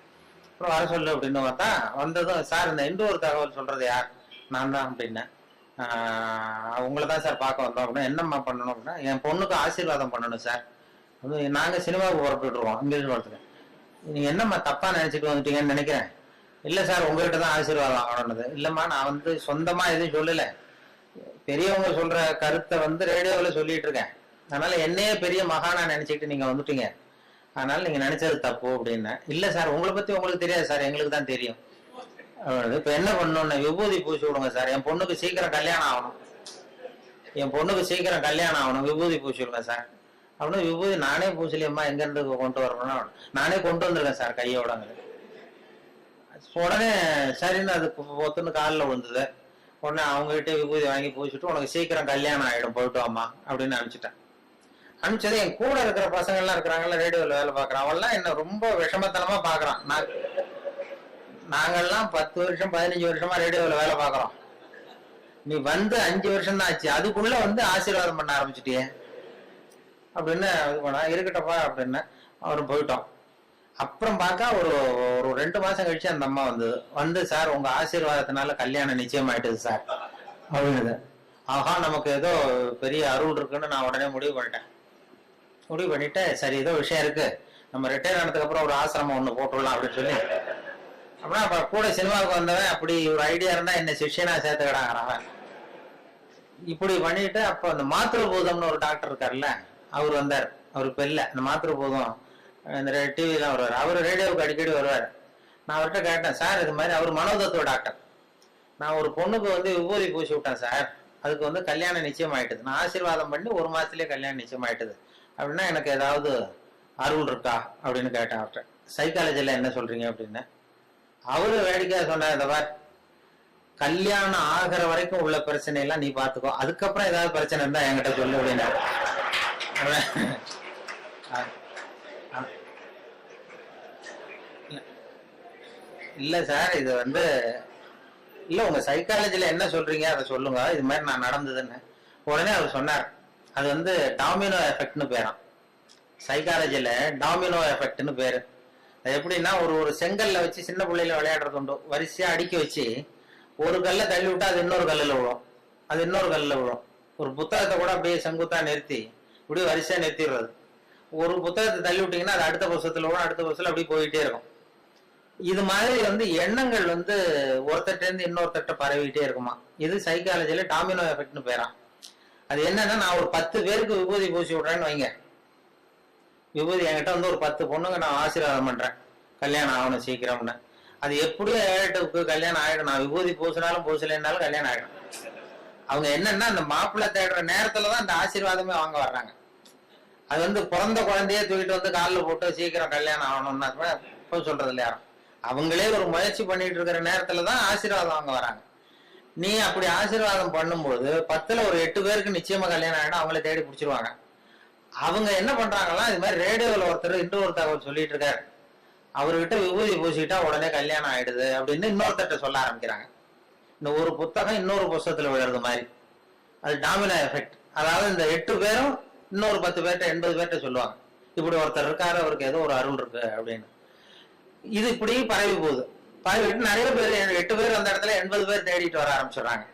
அப்புறம் வர சொல்லு அப்படின்னு பார்த்தா வந்ததும், சார் இந்த இன்று ஒரு தகவல் சொல்றது யார், நான் தான் அப்படின்னேன். உங்களை தான் சார் பார்க்க வந்தோம் அப்படின்னா. என்னம்மா பண்ணணும் அப்படின்னா, என் பொண்ணுக்கு ஆசீர்வாதம் பண்ணணும் சார், நாங்க சினிமாவுக்கு புறப்பட்டு இருக்கோம் இங்கிலீஷ் படத்துக்கு, நீங்க என்னம்மா தப்பா நினைச்சிட்டு வந்துட்டீங்கன்னு நினைக்கிறேன். இல்ல சார் உங்ககிட்ட தான் ஆசீர்வாதம் வாங்கணும்னது. இல்லம்மா நான் வந்து சொந்தமா எதுவும் சொல்லல, பெரியவங்க சொல்ற கருத்தை வந்து ரேடியோவில் சொல்லிட்டு இருக்கேன், அதனால என்னையே பெரிய மகானா நினைச்சிட்டு நீங்க வந்துட்டீங்க, அதனால நீங்க நினைச்சது தப்பு அப்படின்னு. இல்ல சார் உங்களை பத்தி உங்களுக்கு தெரியாது சார், எங்களுக்கு தான் தெரியும். இப்ப என்ன பண்ணணும்னு விபூதி பூசி விடுங்க சார், என் பொண்ணுக்கு சீக்கிரம் கல்யாணம் ஆகணும், விபூதி பூசி விடுங்க சார் அப்படின்னு. விபூதி நானே பூசலியம்மா, எங்க இருந்து கொண்டு வரணும்னா நானே கொண்டு வந்திருக்கேன் சார் கையோட. உடனே சரின்னு அது பொத்துன்னு காலில் விழுந்தது. உடனே அவங்ககிட்ட விபூதி வாங்கி பூசிட்டு உனக்கு சீக்கிரம் கல்யாணம் ஆயிடும் போயிட்டு வாமா அப்படின்னு அனுப்பிச்சிட்டேன். அனுப்பிச்சது என் கூட இருக்கிற பசங்க எல்லாம் இருக்கிறாங்கல்ல ரேடியோவில் வேலை பார்க்குறான், அவெல்லாம் என்ன ரொம்ப விஷமத்தனமா பாக்குறான். நாங்கெல்லாம் 10 வருஷம் 15 வருஷமா ரேடியோவில் வேலை பார்க்குறோம், நீ வந்து 5 வருஷம் தான் ஆச்சு, அதுக்குள்ள வந்து ஆசீர்வாதம் பண்ண ஆரம்பிச்சுட்டியே அப்படின்னு இது பண்ணா. இருக்கட்டப்பா அப்படின்னு அவரும் போயிட்டோம். அப்புறம் பார்க்க ஒரு 2 மாசம் கழிச்சு அந்த அம்மா வந்து சார் உங்க ஆசீர்வாதத்தினால கல்யாணம் நிச்சயமாயிட்டுது சார் அப்படின்னு. ஆஹா நமக்கு ஏதோ பெரிய அருள் இருக்குன்னு நான் உடனே முடிவு பண்ணிட்டு சரி ஏதோ விஷயம் இருக்கு, நம்ம ரிட்டையர் ஆனதுக்கு அப்புறம் ஒரு ஆசிரமம் ஒண்ணு போட்டுடலாம் அப்படின்னு சொல்லி. அப்படின்னா அப்ப கூட சினிமாவுக்கு வந்தவன் அப்படி ஒரு ஐடியா இருந்தா என்ன சிஷ்யனா சேர்த்துக்கிடாங்கிறான். இப்படி பண்ணிட்டு அப்ப அந்த மாத்திருபூதம்னு ஒரு டாக்டர் இருக்காருல்ல, அவர் வந்தார். அவர் இப்ப இல்ல, இந்த மாத்திருபூதம் இந்த டிவிலாம் வருவார், அவர் ரேடியோவுக்கு அடிக்கடி வருவார். நான் அவர்கிட்ட கேட்டேன், சார் இது மாதிரி அவர் மனோதத்துவ டாக்டர், நான் ஒரு பொண்ணுக்கு வந்து விபூதி பூசி விட்டேன் சார், அதுக்கு வந்து கல்யாணம் நிச்சயம் ஆயிட்டுது, நான் ஆசீர்வாதம் பண்ணி 1 மாசத்துலயே கல்யாணம் நிச்சயம் ஆயிட்டுது அப்படின்னா எனக்கு ஏதாவது அருள் இருக்கா அப்படின்னு கேட்டேன் அவர்கிட்ட. சைக்காலஜில என்ன சொல்றீங்க அப்படின்னு. அவரு வேடிக்கையா சொன்னார், இந்த பார் கல்யாணம் ஆகிற வரைக்கும் உள்ள பிரச்சனை எல்லாம் நீ பாத்துக்கோ, அதுக்கப்புறம் ஏதாவது பிரச்சனை இருந்தா என்கிட்ட சொல்லு அப்படின்னா. இல்ல சார், இது வந்து இல்ல உங்க சைக்காலஜில என்ன சொல்றீங்க அதை சொல்லுங்க, இது மாதிரி நான் நடந்ததுன்னு. உடனே அவர் சொன்னார், அது வந்து டாமினோ எஃபெக்ட்னு பேராம். சைக்காலஜில டாமினோ எஃபெக்ட்னு பேரு. அது எப்படின்னா, ஒரு செங்கல்ல வச்சு சின்ன பிள்ளையில விளையாடுறது உண்டு. வரிசையா அடுக்கி வச்சு ஒரு கல்லை தள்ளி விட்டா அது இன்னொரு கல்லில் விழும், அது இன்னொரு கல்லில் விழும். ஒரு புத்தகத்தை கூட அப்படியே செங்குத்தா நிறுத்தி இப்படி வரிசையா நிறுத்திடுறது. ஒரு புத்தகத்தை தள்ளி விட்டீங்கன்னா அது அடுத்த புத்தகத்துல விழும், அடுத்த புத்தகத்துல அப்படி போயிட்டே இருக்கும். இது மாதிரி வந்து எண்ணங்கள் வந்து ஒருத்தட்ட இருந்து இன்னொருத்தட்ட பரவிட்டே இருக்குமா. இது சைக்காலஜில டாமினோ எஃபெக்ட்னு பேராம். அது என்னன்னா, நான் ஒரு 10 பேருக்கு விபூதி பூசி விடுறேன்னு வைங்க. விபூதி என்கிட்ட வந்து ஒரு 10 பொண்ணுங்க நான் ஆசீர்வாதம் பண்றேன், கல்யாணம் ஆகணும் சீக்கிரம்னு. அது எப்படியும் 7-8க்கு கல்யாணம் ஆயிடும். நான் விபூதி பூசினாலும் பூசலைன்னாலும் கல்யாணம் ஆயிடும். அவங்க என்னன்னா, அந்த மாப்பிள்ளை தேடுற நேரத்துலதான் அந்த ஆசீர்வாதமே வாங்க வர்றாங்க. அது வந்து பிறந்த குழந்தையே தூக்கிட்டு வந்து காலில் போட்டு சீக்கிரம் கல்யாணம் ஆகணும்னா போய் சொல்றது இல்ல யாரும். அவங்களே ஒரு முயற்சி பண்ணிட்டு இருக்கிற நேரத்துலதான் ஆசீர்வாதம் வாங்க வராங்க. நீ அப்படி ஆசீர்வாதம் பண்ணும்போது 10ல ஒரு 8 பேருக்கு நிச்சயமா கல்யாணம் ஆயிடும். அவங்கள தேடி பிடிச்சிருவாங்க. அவங்க என்ன பண்றாங்கன்னா, இது மாதிரி ரேடியோவில் ஒருத்தர் இன்னொரு தகவல் சொல்லிட்டு இருக்காரு, அவர்கிட்ட விபூதி பூசிட்டா உடனே கல்யாணம் ஆயிடுது அப்படின்னு இன்னொருத்தட்ட சொல்ல ஆரம்பிக்கிறாங்க. இந்த ஒரு புத்தகம் இன்னொரு புத்தகத்துல விழுறது மாதிரி. அது டாமினோ எஃபெக்ட். அதாவது இந்த 8 பேரும் இன்னொரு 10 பேர்ட்ட 80 பேர்ட்ட சொல்லுவாங்க, இப்படி ஒருத்தர் இருக்காரு, அவருக்கு ஏதோ ஒரு அருள் இருக்கு அப்படின்னு. இது இப்படி பரவி போகுது. பரவிட்டு நிறைய பேர் 8 பேர் அந்த இடத்துல 80 பேர் தேடிட்டு வர ஆரம்பிச்சிடுறாங்க.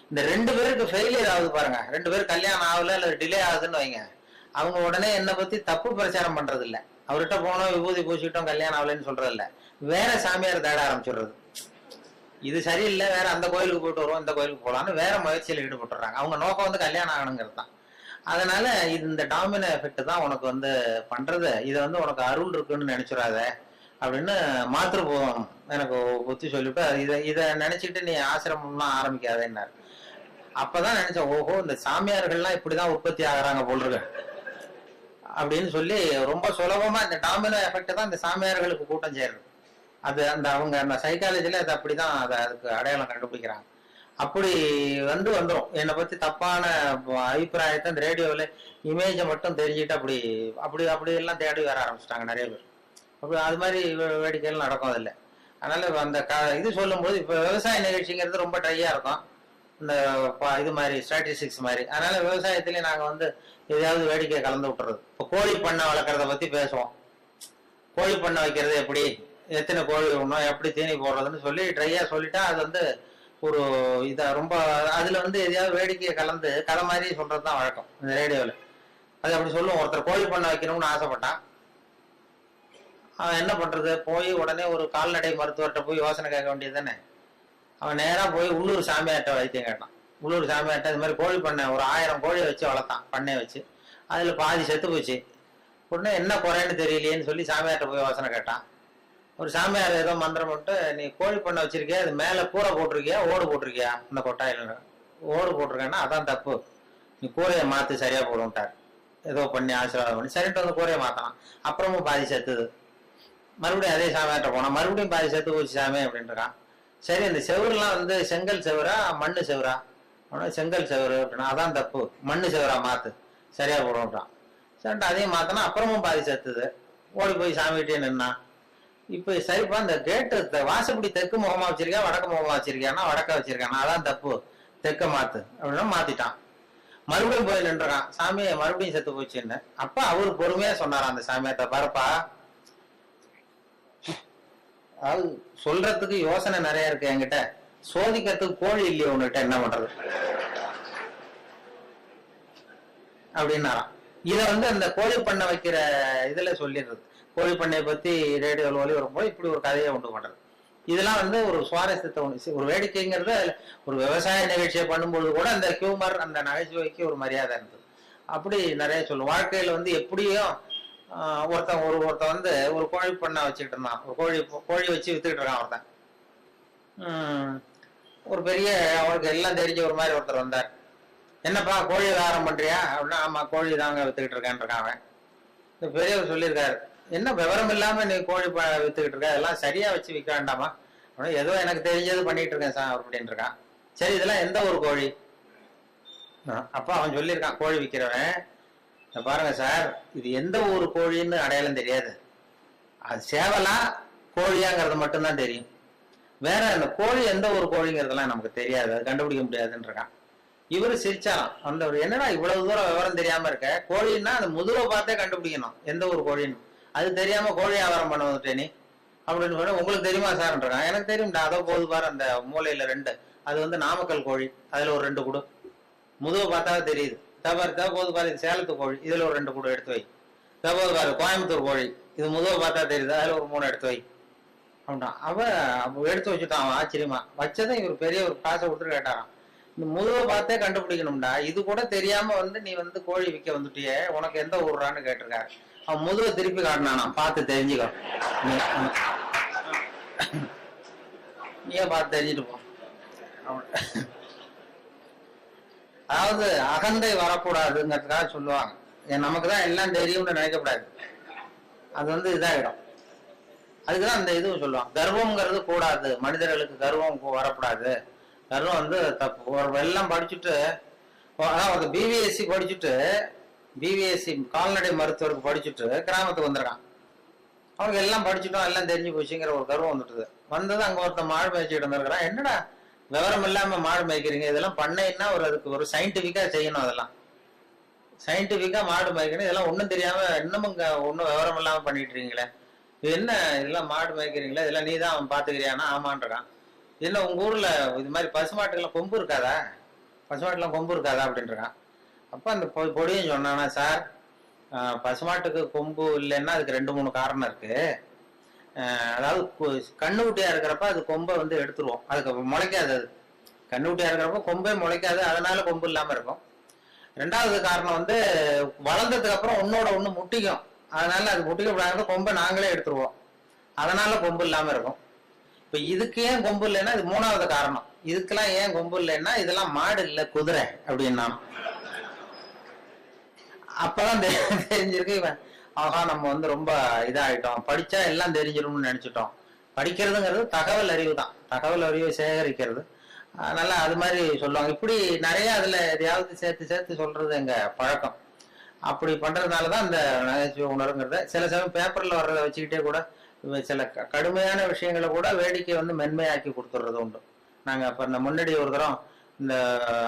இந்த 2 பேருக்கு ஃபெயிலியர் ஆகுது பாருங்க. 2 பேர் கல்யாணம் ஆகல இல்ல டிலே ஆகுதுன்னு வைங்க. அவங்க உடனே என்னை பத்தி தப்பு பிரச்சாரம் பண்றது இல்ல, அவர்கிட்ட போனோம் விபூதி பூசிட்டோம் கல்யாணம் ஆகலன்னு சொல்றது இல்ல, வேற சாமியார் தேட ஆரம்பிச்சிடுறது. இது சரியில்லை, வேற அந்த கோயிலுக்கு போயிட்டு வருவோம், இந்த கோயிலுக்கு போகலான்னு வேற முயற்சியில் ஈடுபட்டுறாங்க. அவங்க நோக்கம் வந்து கல்யாணம் ஆகணுங்கிறது தான். அதனால இது இந்த டாமினோ எஃபெக்ட் தான் உனக்கு வந்து பண்றது. இதை வந்து உனக்கு அருள் இருக்குன்னு நினைச்சிடாத அப்படின்னு மாத்திருப்போம் எனக்கு புத்தி சொல்லிவிட்டு, இதை நினைச்சிட்டு நீ ஆசிரமம்லாம் ஆரம்பிக்காதேன்னாரு. அப்பதான் நினைச்சேன், ஓஹோ இந்த சாமியார்கள்லாம் இப்படிதான் உற்பத்தி ஆகுறாங்க போல் இருக்கு அப்படின்னு சொல்லி, ரொம்ப சுலபமா இந்த டாமினோ எஃபெக்ட் தான் இந்த சாமியார்களுக்கு கூட்டம் சேருது. அது அந்த அவங்க அந்த சைக்காலஜில அது அப்படிதான் அதுக்கு அடையாளம் கண்டுபிடிக்கிறாங்க. அப்படி வந்துடும். என்னை பத்தி தப்பான அபிப்பிராயத்தை இந்த ரேடியோவில் இமேஜை மட்டும் தெரிஞ்சுட்டு அப்படி அப்படி அப்படி எல்லாம் தேடி வர ஆரம்பிச்சிட்டாங்க நிறைய பேர். அப்படி அது மாதிரி வேடிக்கைகள் நடக்கும் அதில்லை. அதனால அந்த இது சொல்லும்போது இப்போ விவசாய நிகழ்ச்சிங்கிறது ரொம்ப ட்ரையா இருக்கும், இந்த இது மாதிரி ஸ்டாட்டிஸ்டிக்ஸ் மாதிரி. அதனால விவசாயத்திலேயே நாங்கள் வந்து எதையாவது வேடிக்கை கலந்து விட்டுறது. இப்போ கோழி பண்ணை வளர்க்குறத பத்தி பேசுவோம். கோழி பண்ணை வைக்கிறது எப்படி, எத்தனை கோழி விடணும், எப்படி தீனி போடுறதுன்னு சொல்லி ட்ரையா சொல்லிட்டா அது வந்து ஒரு இதை ரொம்ப அதுல வந்து எதையாவது வேடிக்கையை கலந்து கதை மாதிரி சொல்றதுதான் வழக்கம் இந்த ரேடியோவில். அது அப்படி சொல்லுவோம். ஒருத்தர் கோழி பண்ணை வைக்கணும்னு ஆசைப்பட்டான். அவன் என்ன பண்றது, போய் உடனே ஒரு கால்நடை மருத்துவர்கிட்ட போய் யோசனை கேட்க வேண்டியது தானே. அவன் நேரா போய் உள்ளூர் சாமியார்ட்ட வைத்தியம் கேட்டான். உள்ளூர் சாமியார்ட்ட இது மாதிரி கோழி பண்ணை ஒரு 1000 கோழியை வச்சு வளர்த்தான், பண்ணையை வச்சு. அதுல பாதி செத்து போச்சு. உடனே என்ன குறைன்னு தெரியலையேன்னு சொல்லி சாமியார்ட்ட போய் யோசனை கேட்டான். ஒரு சாமியார் ஏதோ மந்திரம் போட்டு, நீ கோழி பண்ணை வச்சிருக்கியா, அது மேல கூரை போட்டிருக்கியா ஓடு போட்டிருக்கியா, இந்த கொட்டாயில ஓடு போட்டிருக்கேன்னா அதான் தப்பு, நீ கூரையை மாத்து சரியா போடும்ட்டார். ஏதோ பண்ணி ஆசீர்வாதம் பண்ணி சரிட்டு வந்து கூரையை மாத்தான். அப்புறமும் பாதி செத்துது. மறுபடியும் அதே சாமியார்ட்ட போனா மறுபடியும் பாதி செத்து போச்சு சாமி அப்படின்றான். சரி இந்த செவருலாம் வந்து செங்கல் செவரா மண்ணு செவரா, செங்கல் செவரு அப்படின்னா அதான் தப்பு, மண்ணு செவரா மாத்து சரியா போடும்ட்டான். சரிட்டு அதையும் மாத்தினா அப்புறமும் பாதி செத்துது. ஓடி போய் சாமிகிட்டே நின்னா, இப்ப சரிப்பா இந்த கேட்டு வாசப்படி தெற்கு முகமா வச்சிருக்கா வடக்கு முகமா வச்சிருக்கானா, வடக்க வச்சிருக்கானா, அதான் தப்பு, தெற்க மாத்து அப்படின்னா மாத்திட்டான். மறுபடியும் போய் நின்றான். சாமியை மறுபடியும் செத்து போச்சுன்னு. அப்ப அவரு பொறுமையா சொன்னாராம் அந்த சாமியார்ட்ட, பாருப்பா அது சொல்றதுக்கு யோசனை நிறைய இருக்கு என்கிட்ட, சோதிக்கிறதுக்கு கோழி இல்லையே உன்கிட்ட, என்ன பண்றது அப்படின்னாராம். இத வந்து அந்த கோழி பண்ணை வைக்கிற இதுல சொல்லிடுறது. கோழி பண்ணையை பத்தி ரேடியோவில் ஒலி வரும்போது இப்படி ஒரு கதையை உண்டு பண்றது. இதெல்லாம் வந்து ஒரு சுவாரஸ்யத்தை ஒரு வேடிக்கைங்கிறது. ஒரு விவசாய நிகழ்ச்சியை பண்ணும்போது கூட அந்த ஹியூமர் அந்த நகைச்சுவைக்கு ஒரு மரியாதை இருந்தது. அப்படி நிறைய சொல்லும். வாழ்க்கையில வந்து எப்படியும் ஒருத்தன் வந்து ஒரு கோழி பண்ணை வச்சுக்கிட்டு இருந்தான். ஒரு கோழி வச்சு வித்துக்கிட்டு இருக்கான் ஒருத்தன். ஒரு பெரிய அவருக்கு எல்லாம் தெரிஞ்ச ஒரு மாதிரி ஒருத்தர் வந்தார். என்னப்பா கோழி வியாபாரம் பண்றியா அப்படின்னா, ஆமா கோழி தாங்க வித்துக்கிட்டு இருக்கான்னு இருக்கான் அவன். இந்த பெரியவர் சொல்லியிருக்காரு, என்ன விவரம் இல்லாம நீ கோழி வித்துக்கிட்டு இருக்க, அதெல்லாம் சரியா வச்சு விற்க வேண்டாமா, ஏதோ எனக்கு தெரிஞ்சது பண்ணிட்டு இருக்கேன் சார் அப்படின்னு இருக்கான். சரி, இதெல்லாம் எந்த ஒரு கோழி? அப்ப அவன் சொல்லியிருக்கான், கோழி விற்கிறவன், பாருங்க சார், இது எந்த ஊர் கோழின்னு அடையாளம் தெரியாது, அது சேவலா கோழியாங்கிறது மட்டும்தான் தெரியும், வேற அந்த கோழி எந்த ஒரு கோழிங்கிறதெல்லாம் நமக்கு தெரியாது, அது கண்டுபிடிக்க முடியாதுன்னு இருக்கான். இவரு சிரிச்சாலாம். அந்த என்னடா இவ்வளவு தூரம் விவரம் தெரியாம இருக்க, கோழின்னா அந்த முதுவை பார்த்தே கண்டுபிடிக்கணும் எந்த ஒரு கோழின்னு, அது தெரியாம கோழி வியாபாரம் பண்ண வந்துட்டே நீ அப்படின்னு சொன்ன. உங்களுக்கு தெரியுமா சார்ன்றான். எனக்கு தெரியும்டா, அதோ போது பாரு அந்த மூலையில 2, அது வந்து நாமக்கல் கோழி, அதுல ஒரு 2 கூடு, முதுவை பார்த்தா தெரியுது. போது பாரு இது சேலத்து கோழி, இதுல ஒரு 2 கூடு எடுத்து வை. போது பாரு கோயம்புத்தூர் கோழி, இது முதுவை பார்த்தா தெரியுது, அதுல ஒரு 3 எடுத்து வை அப்படின்ட்டான். அவன் எடுத்து வச்சுட்டான். அவன் ஆச்சரியமா வச்சதும் இவர் பெரிய ஒரு காசை கொடுத்துட்டு கேட்டாரான், இந்த முதுவை பார்த்தே கண்டுபிடிக்கணும்டா, இது கூட தெரியாம வந்து நீ வந்து கோழி விற்க வந்துட்டியே, உனக்கு எந்த ஊர்றான்னு கேட்டிருக்காரு. அவன் முதுவை திருப்பி காட்டினானா, பார்த்து தெரிஞ்சுக்கோ, நீயே பார்த்து தெரிஞ்சுட்டு போ. அதாவது அகந்தை வரக்கூடாதுங்கிறதுக்காக சொல்லுவாங்க. நமக்குதான் எல்லாம் தெரியும்னு நினைக்கக்கூடாது, அது வந்து இதாயிடும். அதுக்குதான் அந்த இதுவும் சொல்லுவாங்க, கர்வம்ங்கிறது கூடாது, மனிதர்களுக்கு கர்வம் வரக்கூடாது, கர்வம் வந்து தப்பு. ஒரு எல்லாம் படிச்சுட்டு, அதாவது பிவிஎஸ்சி படிச்சுட்டு, பிவிஎஸ்சி கால்நடை மருத்துவருக்கு படிச்சுட்டு கிராமத்துக்கு வந்துருக்கான். அவங்க எல்லாம் படிச்சுட்டோம், எல்லாம் தெரிஞ்சு போச்சுங்கிற ஒரு கர்வம் வந்துட்டுது. வந்தது அங்க ஒருத்தன் மாடு மேய்ச்சிட்டு இருந்திருக்கிறான். என்னடா விவரம் இல்லாம மாடு மேய்க்கிறீங்க, இதெல்லாம் பண்ணைன்னா ஒரு அதுக்கு ஒரு சயின்டிபிக்கா செய்யணும், அதெல்லாம் சயின்டிபிக்கா மாடு மேய்க்கணும், இதெல்லாம் ஒன்றும் தெரியாம இன்னமும் ஒன்றும் விவரம் இல்லாம பண்ணிட்டு இருக்கீங்களே, இது என்ன இதெல்லாம் மாடு மேய்க்கிறீங்களா, இதெல்லாம் நீ தான் அவன் பாத்துக்கிறியானா? ஆமான்றான். என்ன உங்க ஊர்ல இது மாதிரி பசுமாட்டுக்கெல்லாம் கொம்பு இருக்காதா, பசுமாட்டுலாம் கொம்பு இருக்காதா அப்படின்றான். அப்ப அந்த பொடியும் சொன்னானா, சார் பசுமாட்டுக்கு கொம்பு இல்லைன்னா அதுக்கு 2-3 காரணம் இருக்கு. அதாவது கண்ணுக்குட்டியா இருக்கிறப்ப அது கொம்பை வந்து எடுத்துருவோம், அதுக்கு முளைக்காது, அது கண்ணுக்குட்டியா இருக்கிறப்ப கொம்பே முளைக்காது, அதனால கொம்பு இல்லாம இருக்கும். 2வது காரணம் வந்து வளர்ந்ததுக்கு அப்புறம் ஒன்னோட ஒண்ணு முட்டிக்கும், அதனால அது முட்டிக்கப்படாத கொம்பை நாங்களே எடுத்துருவோம், அதனால கொம்பு இல்லாம இருக்கும். இப்ப இதுக்கு ஏன் கொம்பு இல்லைன்னா இது 3வது காரணம். இதுக்கெல்லாம் ஏன் கொம்பு இல்லைன்னா இதெல்லாம் மாடு இல்ல குதிரை அப்படின்னா. அப்பதான் தெரிஞ்சிருக்கு இவன், ஆஹா நம்ம வந்து ரொம்ப இதாயிட்டோம், படிச்சா எல்லாம் தெரிஞ்சிடும்னு நினைச்சிட்டோம். படிக்கிறதுங்கிறது தகவல் அறிவு தான், தகவல் அறிவை சேகரிக்கிறது. அதனால அது மாதிரி சொல்லுவாங்க. இப்படி நிறைய அதுல எதையாவது சேர்த்து சேர்த்து சொல்றது எங்க பழக்கம். அப்படி பண்றதுனாலதான் அந்த நகைச்சுவை உணர்வுங்கிறத சில சமயம் பேப்பர்ல வர்றதை வச்சுக்கிட்டே கூட சில கடுமையான விஷயங்களை கூட வேடிக்கை வந்து மென்மையாக்கி கொடுத்துடுறது உண்டு. நாங்க அப்ப இந்த முன்னாடி ஒரு தரம் இந்த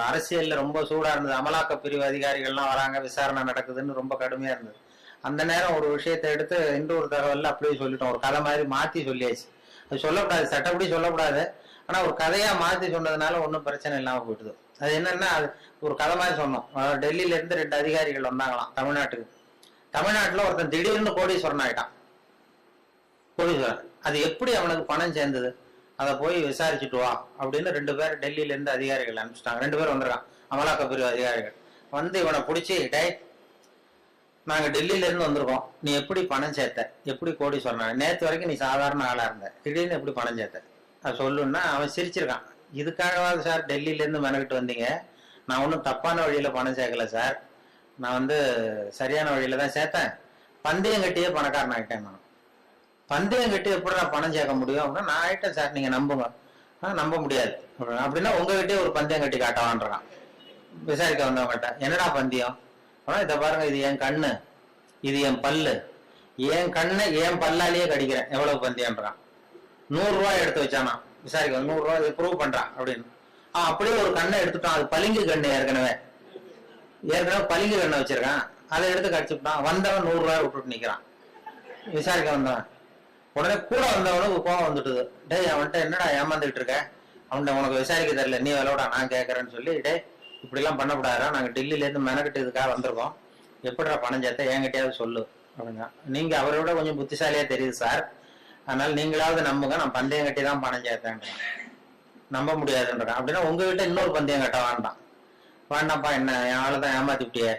அரசியல்ல ரொம்ப சூடா இருந்தது, அமலாக்க பிரிவு அதிகாரிகள்லாம் வராங்க, விசாரணை நடக்குதுன்னு ரொம்ப கடுமையா இருந்தது. அந்த நேரம் ஒரு விஷயத்தை எடுத்து இன்னொரு தகவல்ல அப்படியே சொல்லிட்டோம், ஒரு கதை மாதிரி மாத்தி சொல்லியாச்சு. அது சொல்லக்கூடாது, சட்டப்படி சொல்லக்கூடாது, ஆனா ஒரு கதையா மாத்தி சொன்னதுனால ஒன்றும் பிரச்சனை இல்லாம போயிடுது. அது என்னன்னா, அது ஒரு கதை மாதிரி சொன்னோம். டெல்லியில இருந்து 2 அதிகாரிகள் வந்தாங்களாம் தமிழ்நாட்டுக்கு. தமிழ்நாட்டுல ஒருத்தன் திடீர்னு கோடீஸ்வரன் ஆயிட்டான். கோடீஸ்வரன், அது எப்படி அவனுக்கு பணம் சேர்ந்தது, அதை போய் விசாரிச்சுட்டு வா அப்படின்னு 2 பேர் டெல்லியில இருந்து அதிகாரிகள் அனுப்பிச்சிட்டாங்க. 2 பேர் வந்திருக்கான், அமலாக்க பிரிவு அதிகாரிகள். வந்து இவனை பிடிச்சி, டே நாங்க டெல்லியில இருந்து வந்திருக்கோம், நீ எப்படி பணம் சேர்த்த, எப்படி கோடீஸ்வரன், நேற்று வரைக்கும் நீ சாதாரண ஆளா இருந்த, திடீர்னு எப்படி பணம் சேர்த்த, அது சொல்லுன்னா அவன் சிரிச்சிருக்கான். இதுக்காகவாது சார் டெல்லியில இருந்து மெனக்கிட்டு வந்தீங்க, நான் ஒன்றும் தப்பான வழியில பணம் சேர்க்கல சார், நான் வந்து சரியான வழியில தான் சேர்த்தேன், பந்தயம் கட்டியே பணக்காரன் ஆகிட்டேன். நான் பந்தயம் கட்டி எப்படி நான் பணம் சேர்க்க முடியும் அப்படின்னா, நான் ஆயிட்டேன் சார், நீங்க நம்புங்க. நம்ப முடியாது அப்படின்னா உங்ககிட்டயே ஒரு பந்தயம் கட்டி காட்டவான்றான். விசாரிக்க வந்தவங்கிட்ட என்னடா பந்தயம், இதை பாருங்க, இது என் கண்ணு, இது என் பல்லு, என் கண்ணை என் பல்லாலேயே கடிக்கிறேன், எவ்வளவு பந்தயம்ன்றான். 100 ரூபாய் எடுத்து வச்சானா விசாரிக்க, 100 ரூபாய் இது ப்ரூவ் பண்றான் அப்படின்னு. அப்படியே ஒரு கண்ணை எடுத்துட்டான், அது பளிங்கு கண்ணு, ஏற்கனவே பளிங்கு கண்ணை வச்சிருக்கான், அதை எடுத்து கடிச்சுட்டான். வந்தவன் 100 ரூபாய் விட்டுட்டு நிக்கிறான். விசாரிக்க வந்தவன் உடனே கூட வந்தவனுக்கு கோவம் வந்துட்டுது, டேய் அவன்கிட்ட என்னடா ஏமாந்துட்டு இருக்க, அவன்கிட்ட உனக்கு விசாரிக்க தெரியல, நீ விளையாடா நான் கேட்கறேன்னு சொல்லி, டே இப்படி எல்லாம் பண்ணக்கூடாதா, நாங்க டெல்லியில இருந்து மெனக்கிட்டு இதுக்காக வந்திருக்கோம், எப்படிடா பணம் சேர்த்த என்கிட்டயாவது சொல்லு அப்படின்னா. நீங்க அவரை விட கொஞ்சம் புத்திசாலியா தெரியுது சார், அதனால நீங்களாவது நம்புங்க, நான் பந்தயம் கட்டி தான் பணம் சேர்த்தேன். நம்ப முடியாதுன்றான். அப்படின்னா உங்ககிட்ட இன்னொரு பந்தயம் கட்ட வேண்டாம். வேண்டாம்ப்பா, என்ன என் ஆளுதான் ஏமாத்திட்டியே.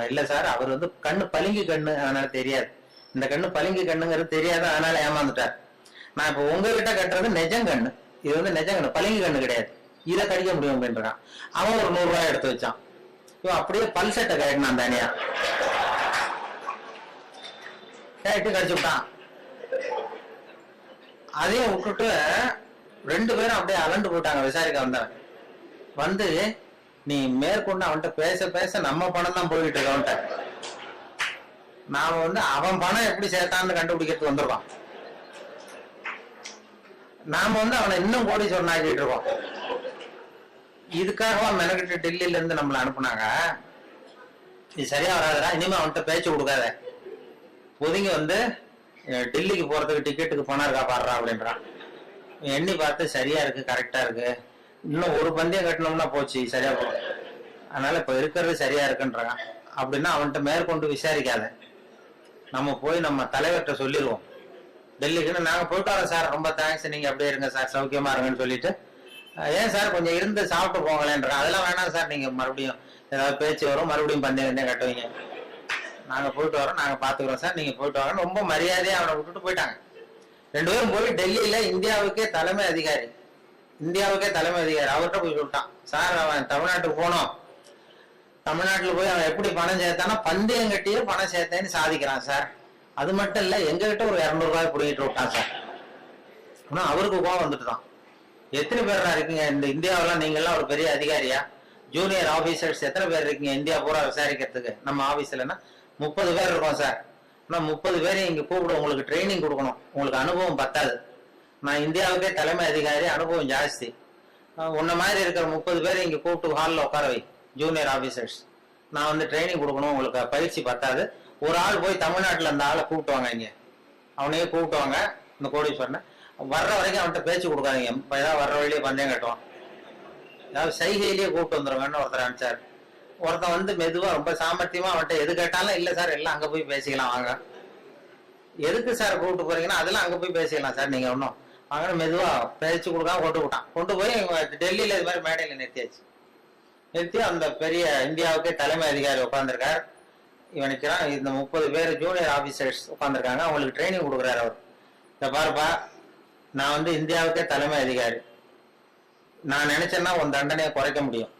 இல்ல சார், அவர் வந்து கண்ணு பளிங்கு கண்ணு, அதனால தெரியாது, இந்த கண்ணு பளிங்கு கண்ணுங்கிறது தெரியாது, அதனால ஏமாந்துட்டார். நான் இப்ப உங்ககிட்ட கட்டுறது நெஜங்கண்ணு, இது வந்து நெஜங்கண்ணு, பளிங்கு கண்ணு கிடையாது, இதை கடிக்க முடியும் அப்படின்றான். அவன் ஒரு 100 ரூபாய் எடுத்து வச்சான். இவன் அப்படியே பல் சட்டை கட்டினான் தனியா, கேட்டு கடிச்சு விட்டான். அதையும் விட்டுட்டு 2 பேரும் அப்படியே அலண்டு போட்டாங்க. விசாரிக்க வந்தவன் வந்து, நீ மேற்கொண்டு அவன்கிட்ட பேச பேச நம்ம பணம் தான் போயிட்டு இருக்கு அவன்கிட்ட. நாம வந்து அவன் பணம் எப்படி சேர்த்தான்னு கண்டுபிடிக்கிறதுக்கு வந்துருவான். நாம வந்து அவனை இன்னும் கோடீஸ்வரன் ஆக்கிட்டு இருக்கோம். இதுக்காகவா மெனக்கிட்டு டெல்லியில இருந்து நம்மளை அனுப்புனாங்க. இது சரியா வராதுடா, இனிமே அவன்கிட்ட பேச்சு கொடுக்காத, ஒதுங்கி வந்து டெல்லிக்கு போறதுக்கு டிக்கெட்டுக்கு பணம் இருக்கா பாடுறா அப்படின்றான். எண்ணி பார்த்து சரியா இருக்கு, கரெக்டா இருக்கு, இன்னும் ஒரு பந்தயம் கட்டணும்னா போச்சு, சரியா போகும், அதனால இப்ப இருக்கிறது சரியா இருக்குன்றாங்க. அப்படின்னா அவன்கிட்ட மேற்கொண்டு விசாரிக்காத, நம்ம போய் நம்ம தலைவர்கிட்ட சொல்லிடுவோம். டெல்லிக்குன்னு நாங்க போயிட்டு வரோம் சார், ரொம்ப தேங்க்ஸ், நீங்க அப்படியே இருங்க சார், சௌக்கியமா இருங்கன்னு சொல்லிட்டு, ஏன் சார் கொஞ்சம் இருந்து சாப்பிட்டு போங்களேன்றான். அதெல்லாம் வேணாம் சார், நீங்க மறுபடியும் ஏதாவது பேச்சு வரும், மறுபடியும் பந்தயம் கட்டுவீங்க, நாங்க போயிட்டு வரோம், நாங்க பாத்துக்கிறோம் சார், நீங்க போயிட்டு வாங்க. ரொம்ப மரியாதையா அவனை விட்டுட்டு போயிட்டாங்க. 2 பேரும் போய் டெல்லியில இந்தியாவுக்கே தலைமை அதிகாரி அவர்கிட்ட போய் சொல்லிட்டான், சார் அவன் தமிழ்நாட்டுக்கு போனோம், தமிழ்நாட்டுல போய் அவன் எப்படி பணம் சேர்த்தானா பந்தயம் கட்டியே பணம் சேர்த்தேன்னு சாதிக்கிறான் சார். அது மட்டும் இல்ல, எங்ககிட்ட ஒரு 200 ரூபாய் பிடிக்கிட்டு விட்டான் சார். ஆனா அவருக்கு கோவம் வந்துட்டு தான், எத்தனை பேரா இருக்கீங்க இந்த இந்தியாவெல்லாம், நீங்க எல்லாம் ஒரு பெரிய அதிகாரியா, ஜூனியர் ஆபீசர்ஸ் எத்தனை பேர் இருக்கீங்க இந்தியா பூரா விசாரிக்கிறதுக்கு, நம்ம ஆபீஸ்லன்னா 30 பேர் இருக்கோம் சார். ஆனா 30 பேரையும் இங்க கூப்பிட உங்களுக்கு ட்ரைனிங் கொடுக்கணும், உங்களுக்கு அனுபவம் பத்தாது, நான் இந்தியாவுக்கே தலைமை அதிகாரி, அனுபவம் ஜாஸ்தி, உன்ன மாதிரி இருக்கிற 30 பேரை இங்க கூப்பிட்டு ஹாலில் உட்கார வை, ஜூனியர் ஆபீசர்ஸ், நான் வந்து ட்ரைனிங் கொடுக்கணும், உங்களுக்கு பயிற்சி பத்தாது, ஒரு ஆள் போய் தமிழ்நாட்டுல அந்த ஆளை கூப்பிட்டுவாங்க, இங்க அவனையே கூப்பிட்டுவாங்க, இந்த கோடீஸ்வரனை வர்ற வரைக்கும் அவன்கிட்ட பேச்சு கொடுக்காதீங்க, ஏதாவது வர்ற வழியே பந்தயம் கட்டுவான், ஏதாவது சைகையிலேயே கூப்பிட்டு வந்துருவேன்னு ஒருத்தர் அனுப்பிச்சாரு. ஒருத்தன் வந்து மெதுவா ரொம்ப சாமர்த்தியமா அவன்கிட்ட எது கேட்டாலும், இல்ல சார் எல்லாம் அங்க போய் பேசிக்கலாம் வாங்க, எதுக்கு சார் கூப்பிட்டு போறீங்கன்னா, அதெல்லாம் அங்க போய் பேசிக்கலாம் சார், நீங்க ஒன்னும் வாங்க, மெதுவா பேச்சு கொடுக்காம கொண்டு போய் டெல்லியில இது மாதிரி மேடையில நிறுத்தி அந்த பெரிய இந்தியாவுக்கே தலைமை அதிகாரி உட்கார்ந்துருக்காரு. இவனுக்குறான், இந்த 30 பேர் ஜூனியர் ஆபீசர்ஸ் உட்காந்துருக்காங்க, அவங்களுக்கு ட்ரைனிங் கொடுக்குறாரு அவர். இந்த பாருப்பா, நான் வந்து இந்தியாவுக்கே தலைமை அதிகாரி, நான் நினைச்சேன்னா உன் தண்டனையை குறைக்க முடியும்,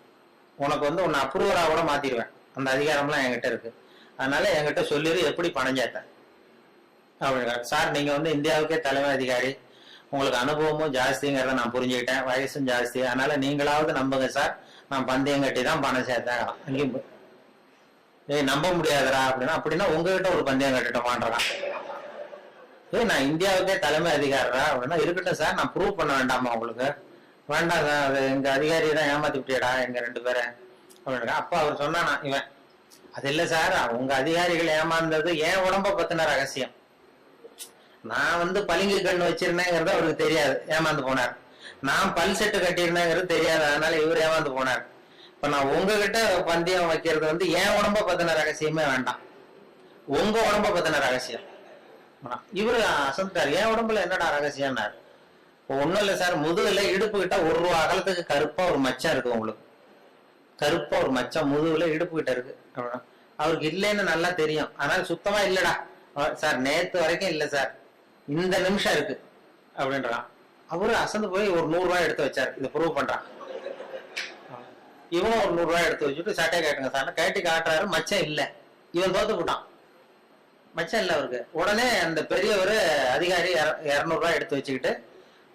உனக்கு வந்து உன்னை அப்ரூவரா கூட மாத்திடுவேன், அந்த அதிகாரம்லாம் என்கிட்ட இருக்கு, அதனால என்கிட்ட சொல்லிடு எப்படி பணம் சேர்த்தேன் அப்படின்னா. சார் நீங்க வந்து இந்தியாவுக்கே தலைமை அதிகாரி, உங்களுக்கு அனுபவமும் ஜாஸ்திங்கிறத நான் புரிஞ்சுக்கிட்டேன், வயசும் ஜாஸ்தி, அதனால நீங்களாவது நம்புங்க சார், நான் பந்தயம் கட்டி தான் பணம் சேர்த்தேன். அங்கேயும் நம்ப முடியாதுரா அப்படின்னா உங்ககிட்ட ஒரு பந்தயம் கட்டிட்டோமான்றான். நான் இந்தியாவுக்கே தலைமை அதிகாரா அப்படின்னா, இருக்கட்டும் சார், நான் ப்ரூவ் பண்ண வேண்டாமா உங்களுக்கு, வேண்டாம் சார், அது எங்க அதிகாரியை தான் ஏமாத்தி விட்டியடா எங்க 2 பேரை அப்படின்னா. அப்ப அவர் சொன்னானா இவன், அது இல்ல சார், உங்க அதிகாரிகள் ஏமாந்தது என் உடம்ப பத்தின ரகசியம், நான் வந்து பளிங்கு கண்ணு வச்சிருந்தேங்கிறது அவருக்கு தெரியாது, ஏமாந்து போனார், நான் பல் செட்டு கட்டியிருந்தேங்கிறது தெரியாது, அதனால இவர் ஏமாந்து போனார். இப்ப நான் உங்ககிட்ட பந்தயம் வைக்கிறது வந்து என் உடம்ப பத்தின ரகசியமே வேண்டாம், உங்க உடம்ப பத்தின ரகசியம். இவரு அசந்தார், என் உடம்புல என்னடா ரகசியம்னாரு. ஒண்ணும் இல்ல சார், முதுகுல இடுப்பு கிட்ட 1 ரூபா அகலத்துக்கு கருப்பா ஒரு மச்சம் இருக்கு, உங்களுக்கு கருப்பா ஒரு மச்சம் முதுகுல இடுப்பு கிட்ட இருக்கு அப்படின்னா. அவருக்கு இல்லைன்னு நல்லா தெரியும், அதனால சுத்தமா இல்லடா சார், நேத்து வரைக்கும் இல்ல சார், இந்த நிமிஷம் இருக்கு அப்படின்றான். அவரு அசந்து போய் ஒரு 100 ரூபாய் எடுத்து வச்சாரு, இதை ப்ரூவ் பண்றான். இவனும் ஒரு 100 ரூபாய் எடுத்து வச்சுட்டு சட்டையை கேட்டுங்க சார், கேட்டி காட்டுறாரு, மச்சம் இல்ல, இவன் தோத்து போட்டான், மச்சம் இல்ல அவருக்கு. உடனே அந்த பெரியவர் அதிகாரி 200 ரூபாய் எடுத்து வச்சுக்கிட்டு,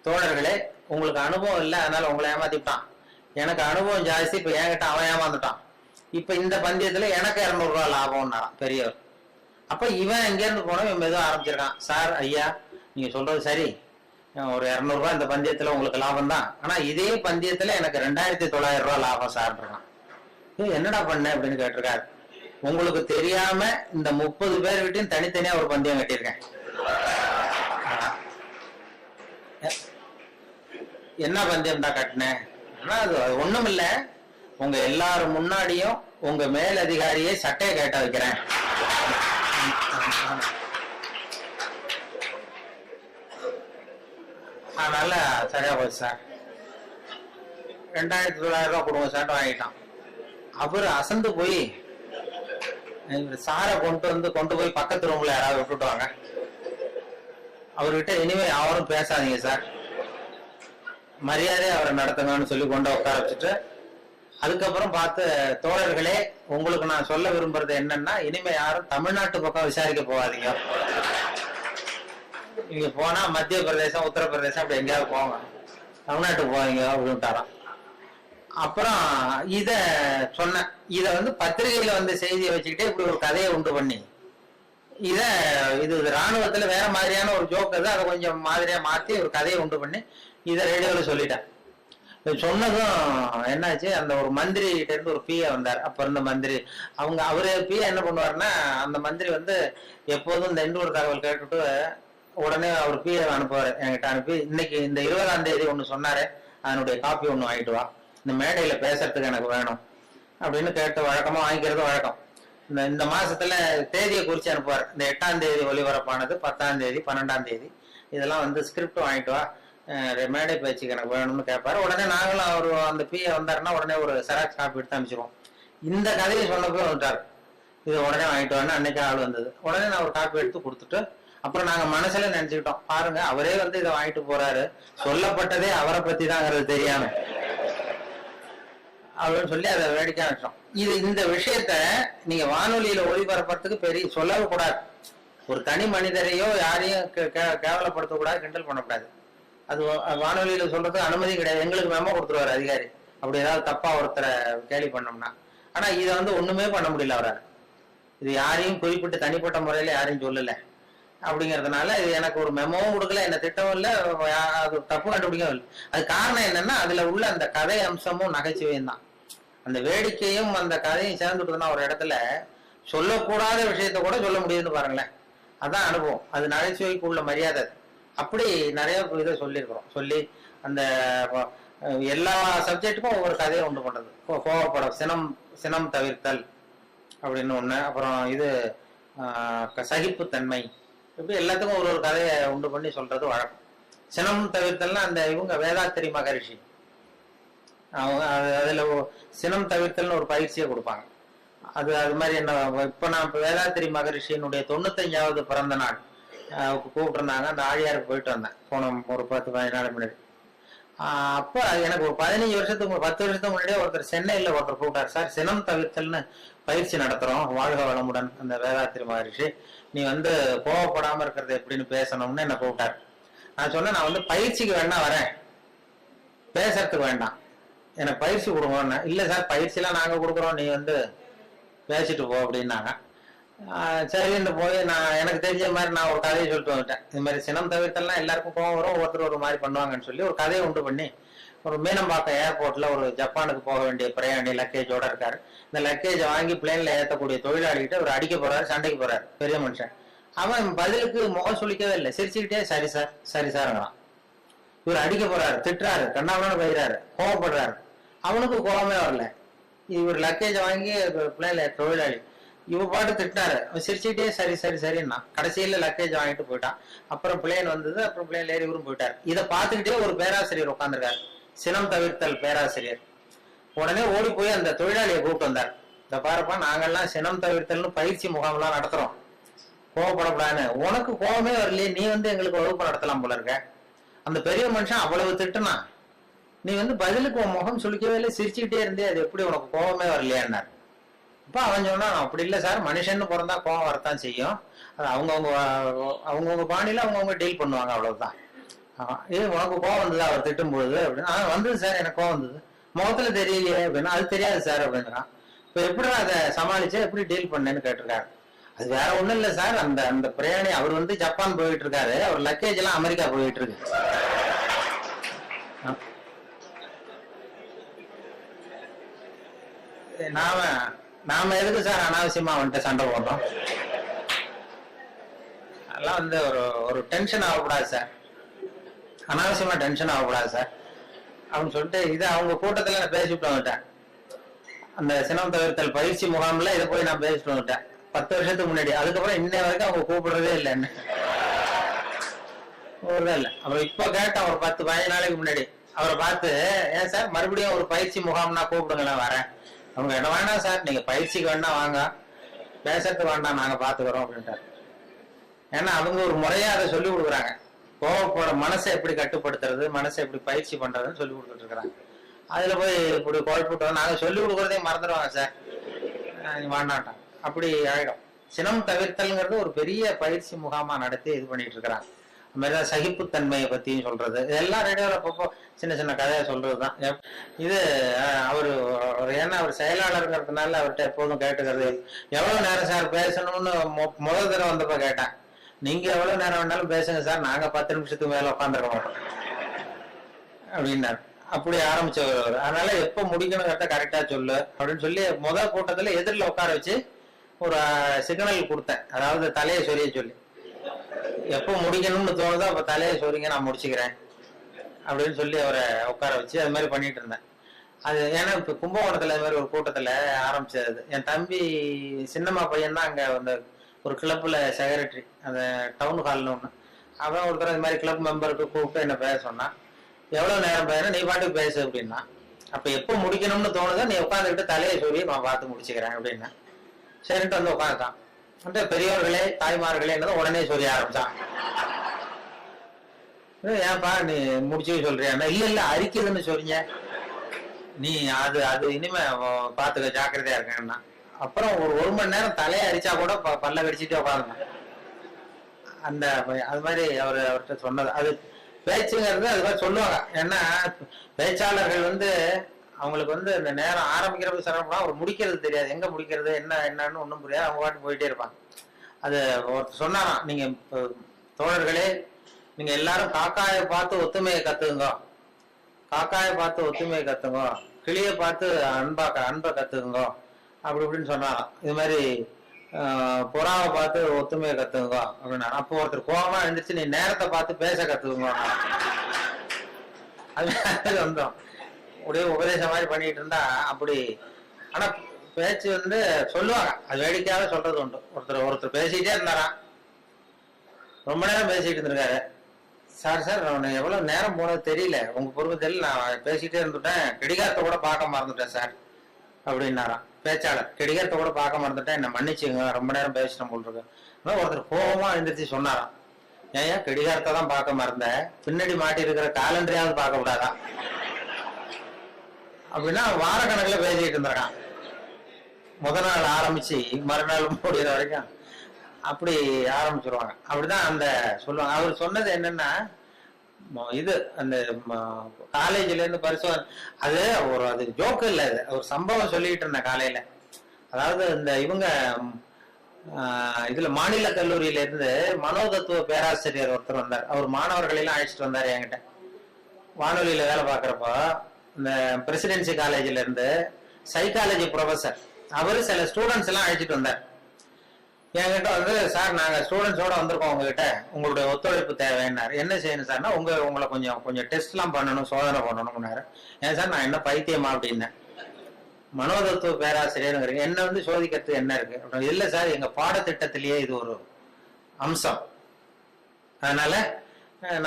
தோழர்களே உங்களுக்கு அனுபவம் இல்லை, அதனால உங்களை ஏமாத்திட்டான், எனக்கு அனுபவம் ஜாஸ்தி, இப்ப என்கிட்ட அவன் ஏமாந்துட்டான், இப்ப இந்த பந்தயத்துல எனக்கு 200 ரூபாய் லாபம்னாரான் பெரியவர். அப்ப இவன் எங்க இருந்து போனோம், இவன் மெதுவா ஆரம்பிச்சிருக்கான், சார் ஐயா நீங்க சொல்றது சரி, ஒரு 200 ரூபாய் இந்த பந்தயத்துல உங்களுக்கு லாபம் தான், ஆனா இதே பந்தயத்துல எனக்கு 2900 ரூபாய் லாபம் சார் இருக்கான். என்னடா பண்ண அப்படின்னு கேட்டிருக்காரு. உங்களுக்கு தெரியாம இந்த 30 பேர் விட்டையும் தனித்தனியா ஒரு பந்தயம் கட்டியிருக்கேன். என்ன பந்தயம் தான் கட்டினேன், ஆனா அது ஒண்ணும் இல்ல, உங்க எல்லாரும் முன்னாடியும் உங்க மேல் அதிகாரியை சட்டையை கேட்ட வைக்கிறேன். அதனால சரியா போச்சு சார், 2900 ரூபாய் கொடுங்க சார் வாங்கிட்டான். அவரு அசந்து போய் சாரை கொண்டு போய் பக்கத்து ரூம்ல யாராவது விட்டுட்டு வாங்க, அவர்கிட்ட இனிமே யாரும் பேசாதீங்க சார், மரியாதையை அவரை நடத்துங்கன்னு சொல்லி கொண்டு உட்கார வச்சுட்டு, அதுக்கப்புறம் பார்த்து தோழர்களே உங்களுக்கு நான் சொல்ல விரும்புறது என்னன்னா, இனிமே யாரும் தமிழ்நாட்டு பக்கம் விசாரிக்க போகாதீங்க, நீங்க போனா மத்திய பிரதேசம் உத்தரப்பிரதேசம் அப்படி எங்கேயாவது போங்க, தமிழ்நாட்டுக்கு போவீங்க அப்படின்ட்டாராம். அப்புறம் இத சொன்னேன். இத வந்து பத்திரிகையில வந்து செய்தியை வச்சுக்கிட்டே இப்படி ஒரு கதையை உண்டு பண்ணி இது ராணுவத்துல வேற மாதிரியான ஒரு ஜோக் அது, அதை கொஞ்சம் மாதிரியா மாத்தி ஒரு கதையை உண்டு பண்ணி இதை ரேடியோல சொல்லிட்டேன். சொன்னதும் என்னாச்சு, அந்த ஒரு மந்திரி கிட்ட இருந்து ஒரு பிஏ வந்தார். அப்ப இருந்த மந்திரி அவரு பிஏ என்ன பண்ணுவாருன்னா, அந்த மந்திரி வந்து எப்போதும் இந்த எந்த ஒரு தகவல் கேட்டுட்டு உடனே அவர் பிஏ அனுப்புவாரு, என்கிட்ட அனுப்பி இன்னைக்கு இந்த 20ஆம் தேதி ஒண்ணு சொன்னாரு, அதனுடைய காப்பி ஒண்ணு வாங்கிட்டு வா, இந்த மேடையில பேசுறதுக்கு எனக்கு வேணும் அப்படின்னு கேட்டு வழக்கமா வாங்கிக்கிறது வழக்கம். இந்த மாசத்துல தேதியை குறிச்சு அனுப்புவார். இந்த 8ஆம் தேதி ஒலிபரப்பானது, 10ஆம் தேதி, 12ஆம் தேதி, இதெல்லாம் வந்து ஸ்கிரிப்ட் வாங்கிட்டு வா, மேடை பேச்சுக்கு எனக்கு வேணும்னு கேட்பாரு. உடனே நாங்களும் அவர் அந்த பிஏ வந்தாருன்னா உடனே ஒரு செராக்ஸ் காப்பி எடுத்து அனுப்பிச்சிருவோம். இந்த கதையை சொன்னப்போ வந்துட்டாரு, இது உடனே வாங்கிட்டு வரணும். அன்னைக்கு ஆள் வந்தது. உடனே நான் ஒரு காப்பி எடுத்து கொடுத்துட்டு அப்புறம் நாங்க மனசுல நினைச்சுக்கிட்டோம், பாருங்க அவரே வந்து இதை வாங்கிட்டு போறாரு, சொல்லப்பட்டதே அவரை பத்தி தாங்கிறது தெரியாம அப்படின்னு சொல்லி அதை வேடிக்கை வச்சோம். இந்த விஷயத்த நீங்க வானொலியில ஒளிபரப்புறதுக்கு பெரிய சொல்லவே கூடாது. ஒரு தனி மனிதரையோ யாரையும் கேவலப்படுத்த கூடாது, கிண்டல் பண்ணக்கூடாது. அது வானொலியில சொல்றது அனுமதி கிடையாது. எங்களுக்கு மெமோ கொடுத்துருவாரு அதிகாரி, அப்படி ஏதாவது தப்பா ஒருத்தரை கேலி பண்ணோம்னா. ஆனா இதை வந்து ஒண்ணுமே பண்ண முடியல அவரால். இது யாரையும் குறிப்பிட்டு தனிப்பட்ட முறையில யாரையும் சொல்லல அப்படிங்கறதுனால இது எனக்கு ஒரு மெமோவும் கொடுக்கல, என்ன திட்டமும் இல்லை, அது தப்பு கண்டுபிடிக்கவும் இல்லை. அது காரணம் என்னன்னா, அதுல உள்ள அந்த கதை அம்சமும் நகைச்சுவையும் தான். அந்த வேடிக்கையும் அந்த கதையும் சேர்ந்துட்டுதுன்னா ஒரு இடத்துல சொல்லக்கூடாத விஷயத்த கூட சொல்ல முடியுதுன்னு பாருங்களேன். அதான் அனுபவம், அது நகைச்சுவைக்கு உள்ள மரியாதை. அப்படி நிறைய இதை சொல்லியிருக்கிறோம். சொல்லி அந்த எல்லா சப்ஜெக்டுக்கும் ஒவ்வொரு கதையை உண்டு பண்றது. கோவப்படம், சினம் தவிர்த்தல் அப்படின்னு ஒண்ணு. அப்புறம் இது சகிப்புத்தன்மை, இப்படி எல்லாத்துக்கும் ஒரு கதையை உண்டு பண்ணி சொல்றது வழக்கம். சினம் தவிர்த்தல்னா அந்த இவங்க வேதாத்திரி மகரிஷி, அவங்க அதுல சினம் தவிர்த்தல்னு ஒரு பயிற்சியை கொடுப்பாங்க. அது மாதிரி என்ன, இப்ப நான் வேதாத்திரி மகரிஷியினுடைய 95வது பிறந்த நாள் கூப்பிட்டுருந்தாங்க. அந்த ஆழியாருக்கு போயிட்டு வந்தேன் போன ஒரு 10-15 நாள் முன்னாடி. அப்ப எனக்கு ஒரு 15 வருஷத்துக்கு 10 வருஷத்துக்கு முன்னாடியே ஒருத்தர் சென்னையில ஒருத்தர் கூப்பிட்டார், சார் சினம் தவிர்த்தல்னு பயிற்சி நடத்துறோம், வாழ்க வளமுடன் அந்த வேதாத்திரி மகரிஷி, நீ வந்து கோவப்படாம இருக்கிறது எப்படின்னு பேசணும்னு என்ன கூப்பிட்டார். நான் சொன்னேன், நான் வந்து பயிற்சிக்கு வேணா வரேன், பேசுறதுக்கு வேண்டாம், எனக்கு பயிற்சி கொடுங்கன்னு. இல்ல சார் பயிற்சி எல்லாம் நாங்க கொடுக்குறோம், நீ வந்து பேசிட்டு போ அப்படின்னாங்க. சரின்னு போய் நான் எனக்கு தெரிஞ்ச மாதிரி நான் ஒரு கதையை சொல்லிட்டு வந்துட்டேன். இது மாதிரி சினம் தவிர்த்தெல்லாம் எல்லாருக்கும் கோவம் வரும், ஒவ்வொருத்தர் ஒரு மாதிரி பண்ணுவாங்கன்னு சொல்லி ஒரு கதையை உண்டு பண்ணி, ஒரு மீனம்பாக்கம் ஏர்போர்ட்ல ஒரு ஜப்பானுக்கு போக வேண்டிய பிரயாணி லக்கேஜோட இருக்காரு. இந்த லக்கேஜை வாங்கி பிளேன்ல ஏற்றக்கூடிய தொழிலாளிகிட்ட ஒரு அடிக்க போறாரு, சண்டைக்கு போறாரு பெரிய மனுஷன். அவன் பதிலுக்கு முகம் சொல்லிக்கவே இல்லை, சிரிச்சுக்கிட்டே சரி சார் சரி சாருங்களாம். இவர் அடிக்க போறாரு, திட்டுறாரு, கண்ணாமன்னு போயிடுறாரு, கோவப்படுறாரு. அவனுக்கு கோவமே வரல. இவர் லக்கேஜை வாங்கி பிளேன்ல தொழிலாளி இவ பாட்டு திட்டாரு, சிரிச்சுக்கிட்டே சரி சரி சரின்னா கடைசியில லக்கேஜ் வாங்கிட்டு போயிட்டான். அப்புறம் பிளேன் வந்தது, அப்புறம் பிளேன்ல ஏறி இவரும் போயிட்டார். இதை பார்த்துக்கிட்டே ஒரு பேராசிரியர் உட்காந்துருக்காரு, சினம் தவிர்த்தல் பேராசிரியர். உடனே ஓடி போய் அந்த தொழிலாளியை கூப்பிட்டு வந்தார். இந்த பாருப்பா, நாங்கெல்லாம் சினம் தவிர்த்தல்னு பயிற்சி முகாம்லாம் நடத்துறோம், கோவப்படக்கூடாதுன்னு. உனக்கு கோவமே வரலையே, நீ வந்து எங்களுக்கு வகுப்பு நடத்தலாம் போல இருக்க. அந்த பெரிய மனுஷன் அவ்வளவு திட்டுனா, நீ வந்து பதிலுக்கு உன் முகம் சொல்லிக்கவே இல்லை, சிரிச்சுக்கிட்டே இருந்தே, அது எப்படி உனக்கு கோவமே வரலையான்னார். இப்ப அவன் சொன்னா, அப்படி இல்லை சார், மனுஷன்னு பிறந்தா கோவம் வரத்தான் செய்யும், அது அவங்கவுங்க பாணியில அவங்கவுங்க டீல் பண்ணுவாங்க, அவ்வளவுதான். உனக்கு கோவம் வந்தது அவர் திட்டும் பொழுது அப்படின்னு. வந்தது சார், எனக்கு கோவம் வந்தது, முகத்துல தெரியலையே அப்படின்னா. அது தெரியாது சார் அப்படின்றான். இப்ப எப்படி அதை சமாளிச்சு எப்படி டீல் பண்ணேன்னு கேட்டிருக்காரு. அது வேற ஒண்ணும் இல்லை சார், அந்த பிரயாணி அவர் வந்து ஜப்பான் போயிட்டு இருக்காரு, அவர் லக்கேஜ் எல்லாம் அமெரிக்கா போயிட்டு இருக்கு. நாம எதுக்கு சார் அனாவசியமா வந்துட்டு சண்டை போடுறோம்? அதெல்லாம் வந்து ஒரு டென்ஷன் ஆகக்கூடாது சார், அனாவசியமா டென்ஷன் ஆகக்கூடாது சார் அப்படின்னு சொல்லிட்டு இதை அவங்க கூட்டத்துல நான் பேசிவிட்டு வந்துட்டேன். அந்த சினம் தவிர்த்தல் பயிற்சி முகாம்ல இதை போய் நான் பேசிட்டு வந்துட்டேன் 10 வருஷத்துக்கு முன்னாடி. அதுக்கப்புறம் இன்னை வரைக்கும் அவங்க கூப்பிடுறதே இல்லை என்ன, இல்லை. அப்புறம் இப்ப கேட்டேன் ஒரு 10-15 நாளைக்கு முன்னாடி அவரை பார்த்து, ஏன் சார் மறுபடியும் ஒரு பயிற்சி முகாம்னா கூப்பிடுங்களேன் வரேன். அவங்க என்ன வேண்டாம் சார், நீங்க பயிற்சிக்கு வேணா வாங்க, பேசுறதுக்கு வேண்டாம், நாங்க பாத்துக்கிறோம் அப்படின்ட்டாரு. ஏன்னா அவங்க ஒரு முறையா அதை சொல்லி கொடுக்குறாங்க, கோவப்போட மனசை எப்படி கட்டுப்படுத்துறது, மனசை எப்படி பயிற்சி பண்றதுன்னு சொல்லி கொடுத்துட்டு இருக்கிறாங்க. அதுல போய் இப்படி குழப்பிட்டோம், நாங்க சொல்லி கொடுக்குறதையும் மறந்துடுவாங்க சார், வேண்டாட்டாங்க, அப்படி ஆயிடும். சினம் தவிர்த்தல்ங்கிறது ஒரு பெரிய பயிற்சி முகாமா நடத்தி இது பண்ணிட்டு இருக்கிறாங்க. அது மாதிரிதான் சகிப்புத்தன்மையை பத்தியும் சொல்றது, இதெல்லாம் ரேடியோல அப்பப்போ சின்ன சின்ன கதையை சொல்றதுதான். இது ஏன்னா அவர் செயலாளருங்கிறதுனால அவர்கிட்ட எப்போதும் கேட்டுக்கிறது, எவ்வளவு நேரம் சார் பேசணும்னு முதல் தடவை வந்தப்ப கேட்டேன். நீங்க எவ்வளவு நேரம் வேணாலும் பேசுங்க சார், நாங்க 10 நிமிஷத்துக்கு மேல உட்காந்துருக்க மாட்டோம் அப்படின்னாரு. அப்படி ஆரம்பிச்சவர். அதனால எப்ப முடிக்கணும் கரெக்டா சொல்லு அப்படின்னு சொல்லி முதல் கூட்டத்துல எதிரில் உட்கார வச்சு ஒரு சிக்னல் கொடுத்தேன். அதாவது தலையை சொரிய சொல்லி, எப்போ முடிக்கணும்னு தோணுதோ அப்ப தலையை சொரிங்க, நான் முடிச்சுக்கிறேன் அப்படின்னு சொல்லி அவரை உட்கார வச்சு அது மாதிரி பண்ணிட்டு இருந்தேன். அது ஏன்னா இப்ப கும்பகோணத்துல அது மாதிரி ஒரு கூட்டத்துல ஆரம்பிச்சது. என் தம்பி சின்னம்மா பையன் தான் அங்க அந்த ஒரு கிளப்ல செக்ரட்டரி, அந்த டவுன் ஹால்னு ஒண்ணு. அவன் ஒருத்தர் இது மாதிரி கிளப் மெம்பருக்கு கூப்பிட்டு என்ன பேச சொன்னான். எவ்வளவு நேரம் பேசணும், நீ பாட்டுக்கு பேசு அப்படின்னா. அப்ப எப்போ முடிக்கணும்னு தோணுதோ நீ உட்காந்துக்கிட்டு தலையை சொல்லி நான் பார்த்து முடிச்சுக்கிறேன் அப்படின்னா. சரின்ட்டு வந்து உட்காந்துட்டான். வந்து பெரியவர்களே தாய்மார்களே உடனே சொல்லி ஆரம்பிச்சான். ஏன்பா நீ முடிச்சு சொல்றியா? இல்ல அரிக்குதுன்னு சொல்றீங்க, நீ அது இனிமே பாத்துக்க, ஜாக்கிரதையா இருக்கேன்னா. அப்புறம் ஒரு மணி நேரம் தலையை அரிச்சா கூட பல்ல கடிச்சிட்டே உட்காந்துங்க. அந்த அது மாதிரி அவர்கிட்ட சொன்னது. அது பேச்சுங்கிறது அது மாதிரி சொல்லுவாங்க. ஏன்னா பேச்சாளர்கள் அவங்களுக்கு இந்த நேரம் ஆரம்பிக்கிறப்ப சிரமம்னா அவர் முடிக்கிறது தெரியாது, எங்க முடிக்கிறது என்னன்னு ஒண்ணும் புரியாது, அவங்க பாட்டு போயிட்டே இருப்பாங்க. அது ஒருத்தர் சொன்னாராம், நீங்க தோழர்களே நீங்க எல்லாரும் காக்காயை பார்த்து ஒத்துமையை கத்துக்குங்க, காக்காயை பார்த்து ஒத்துமையை கத்துங்க, கிளியை பார்த்து அன்பை கத்துக்குங்க அப்படி இப்படின்னு சொன்னாராம். இது மாதிரி புறாவை பார்த்து ஒத்துமையை கத்துக்குங்க அப்படின்னா. அப்போ ஒருத்தர் கோபமா எழுந்திரிச்சு, நீ நேரத்தை பார்த்து பேச கத்துக்குங்க. அது வந்தோம் அப்படியே உபதேசம் மாதிரி பண்ணிட்டு இருந்தா அப்படி. ஆனா பேச்சு சொல்லுவாங்க, அது வேடிக்கையாக சொல்றது உண்டு. ஒருத்தர் பேசிட்டே இருந்தாராம், ரொம்ப நேரம் பேசிட்டு இருந்திருக்காரு. சார் எவ்வளவு நேரம் போனது தெரியல, உங்க பொறுப்பு தெரியல, நான் பேசிட்டே இருந்துட்டேன், கடிகாரத்தை கூட பார்க்க மறந்துட்டேன் சார் அப்படின்னாராம் பேச்சாளர். கடிகாரத்தை கூட பார்க்க மறந்துட்டேன், என்ன மன்னிச்சுங்க, ரொம்ப நேரம் பேசிட்டேன் போல் இருக்கு. ஒருத்தர் கோபமா எழுந்திரிச்சு சொன்னாராம், ஏன் கடிகாரத்தை தான் பார்க்க மறந்த, பின்னாடி மாட்டி இருக்கிற காலண்டரையாவது பார்க்க கூடாதா அப்படின்னா. வார கணக்குல பேசிட்டு இருந்திருக்கான், முதல் நாள் ஆரம்பிச்சு மறுநாள் முடிகிற வரைக்கும் அப்படி ஆரம்பிச்சிருவாங்க. அப்படிதான் அந்த சொல்லுவாங்க. அவர் சொன்னது என்னன்னா, இது அந்த காலேஜ்ல இருந்து பரிசோதனை, அது ஜோக்கு இல்ல, அது ஒரு சம்பவம் சொல்லிட்டு இருந்தேன் காலையில. அதாவது இவங்க இதுல மாநில கல்லூரியில இருந்து மனோதத்துவ பேராசிரியர் ஒருத்தர் வந்தார். அவர் மாணவர்களை எல்லாம் அழைச்சிட்டு வந்தாரு என்கிட்ட. வானொலியில வேலை பார்க்கறப்போ இந்த பிரசிடென்சி காலேஜ்ல இருந்து சைக்காலஜி ப்ரொஃபசர் அவரு சில ஸ்டூடெண்ட்ஸ் எல்லாம் அழைச்சிட்டு வந்தார் என்கிட்ட. சார் நாங்க ஸ்டூடெண்ட்ஸோட வந்திருக்கோம் உங்ககிட்ட, உங்களுடைய ஒத்துழைப்பு தேவைன்னாரு. என்ன செய்யணும் சார்னா, உங்களை கொஞ்சம் டெஸ்ட் எல்லாம் பண்ணணும், சோதனை பண்ணணும்னாரு. ஏன் சார் நான் என்ன பைத்தியமா அப்படின்னேன். மனோதத்துவ பேராசிரியருங்கிறீங்க, என்ன சோதிக்கிறது என்ன இருக்கு? இல்ல சார், எங்க பாடத்திட்டத்திலேயே இது ஒரு அம்சம், அதனால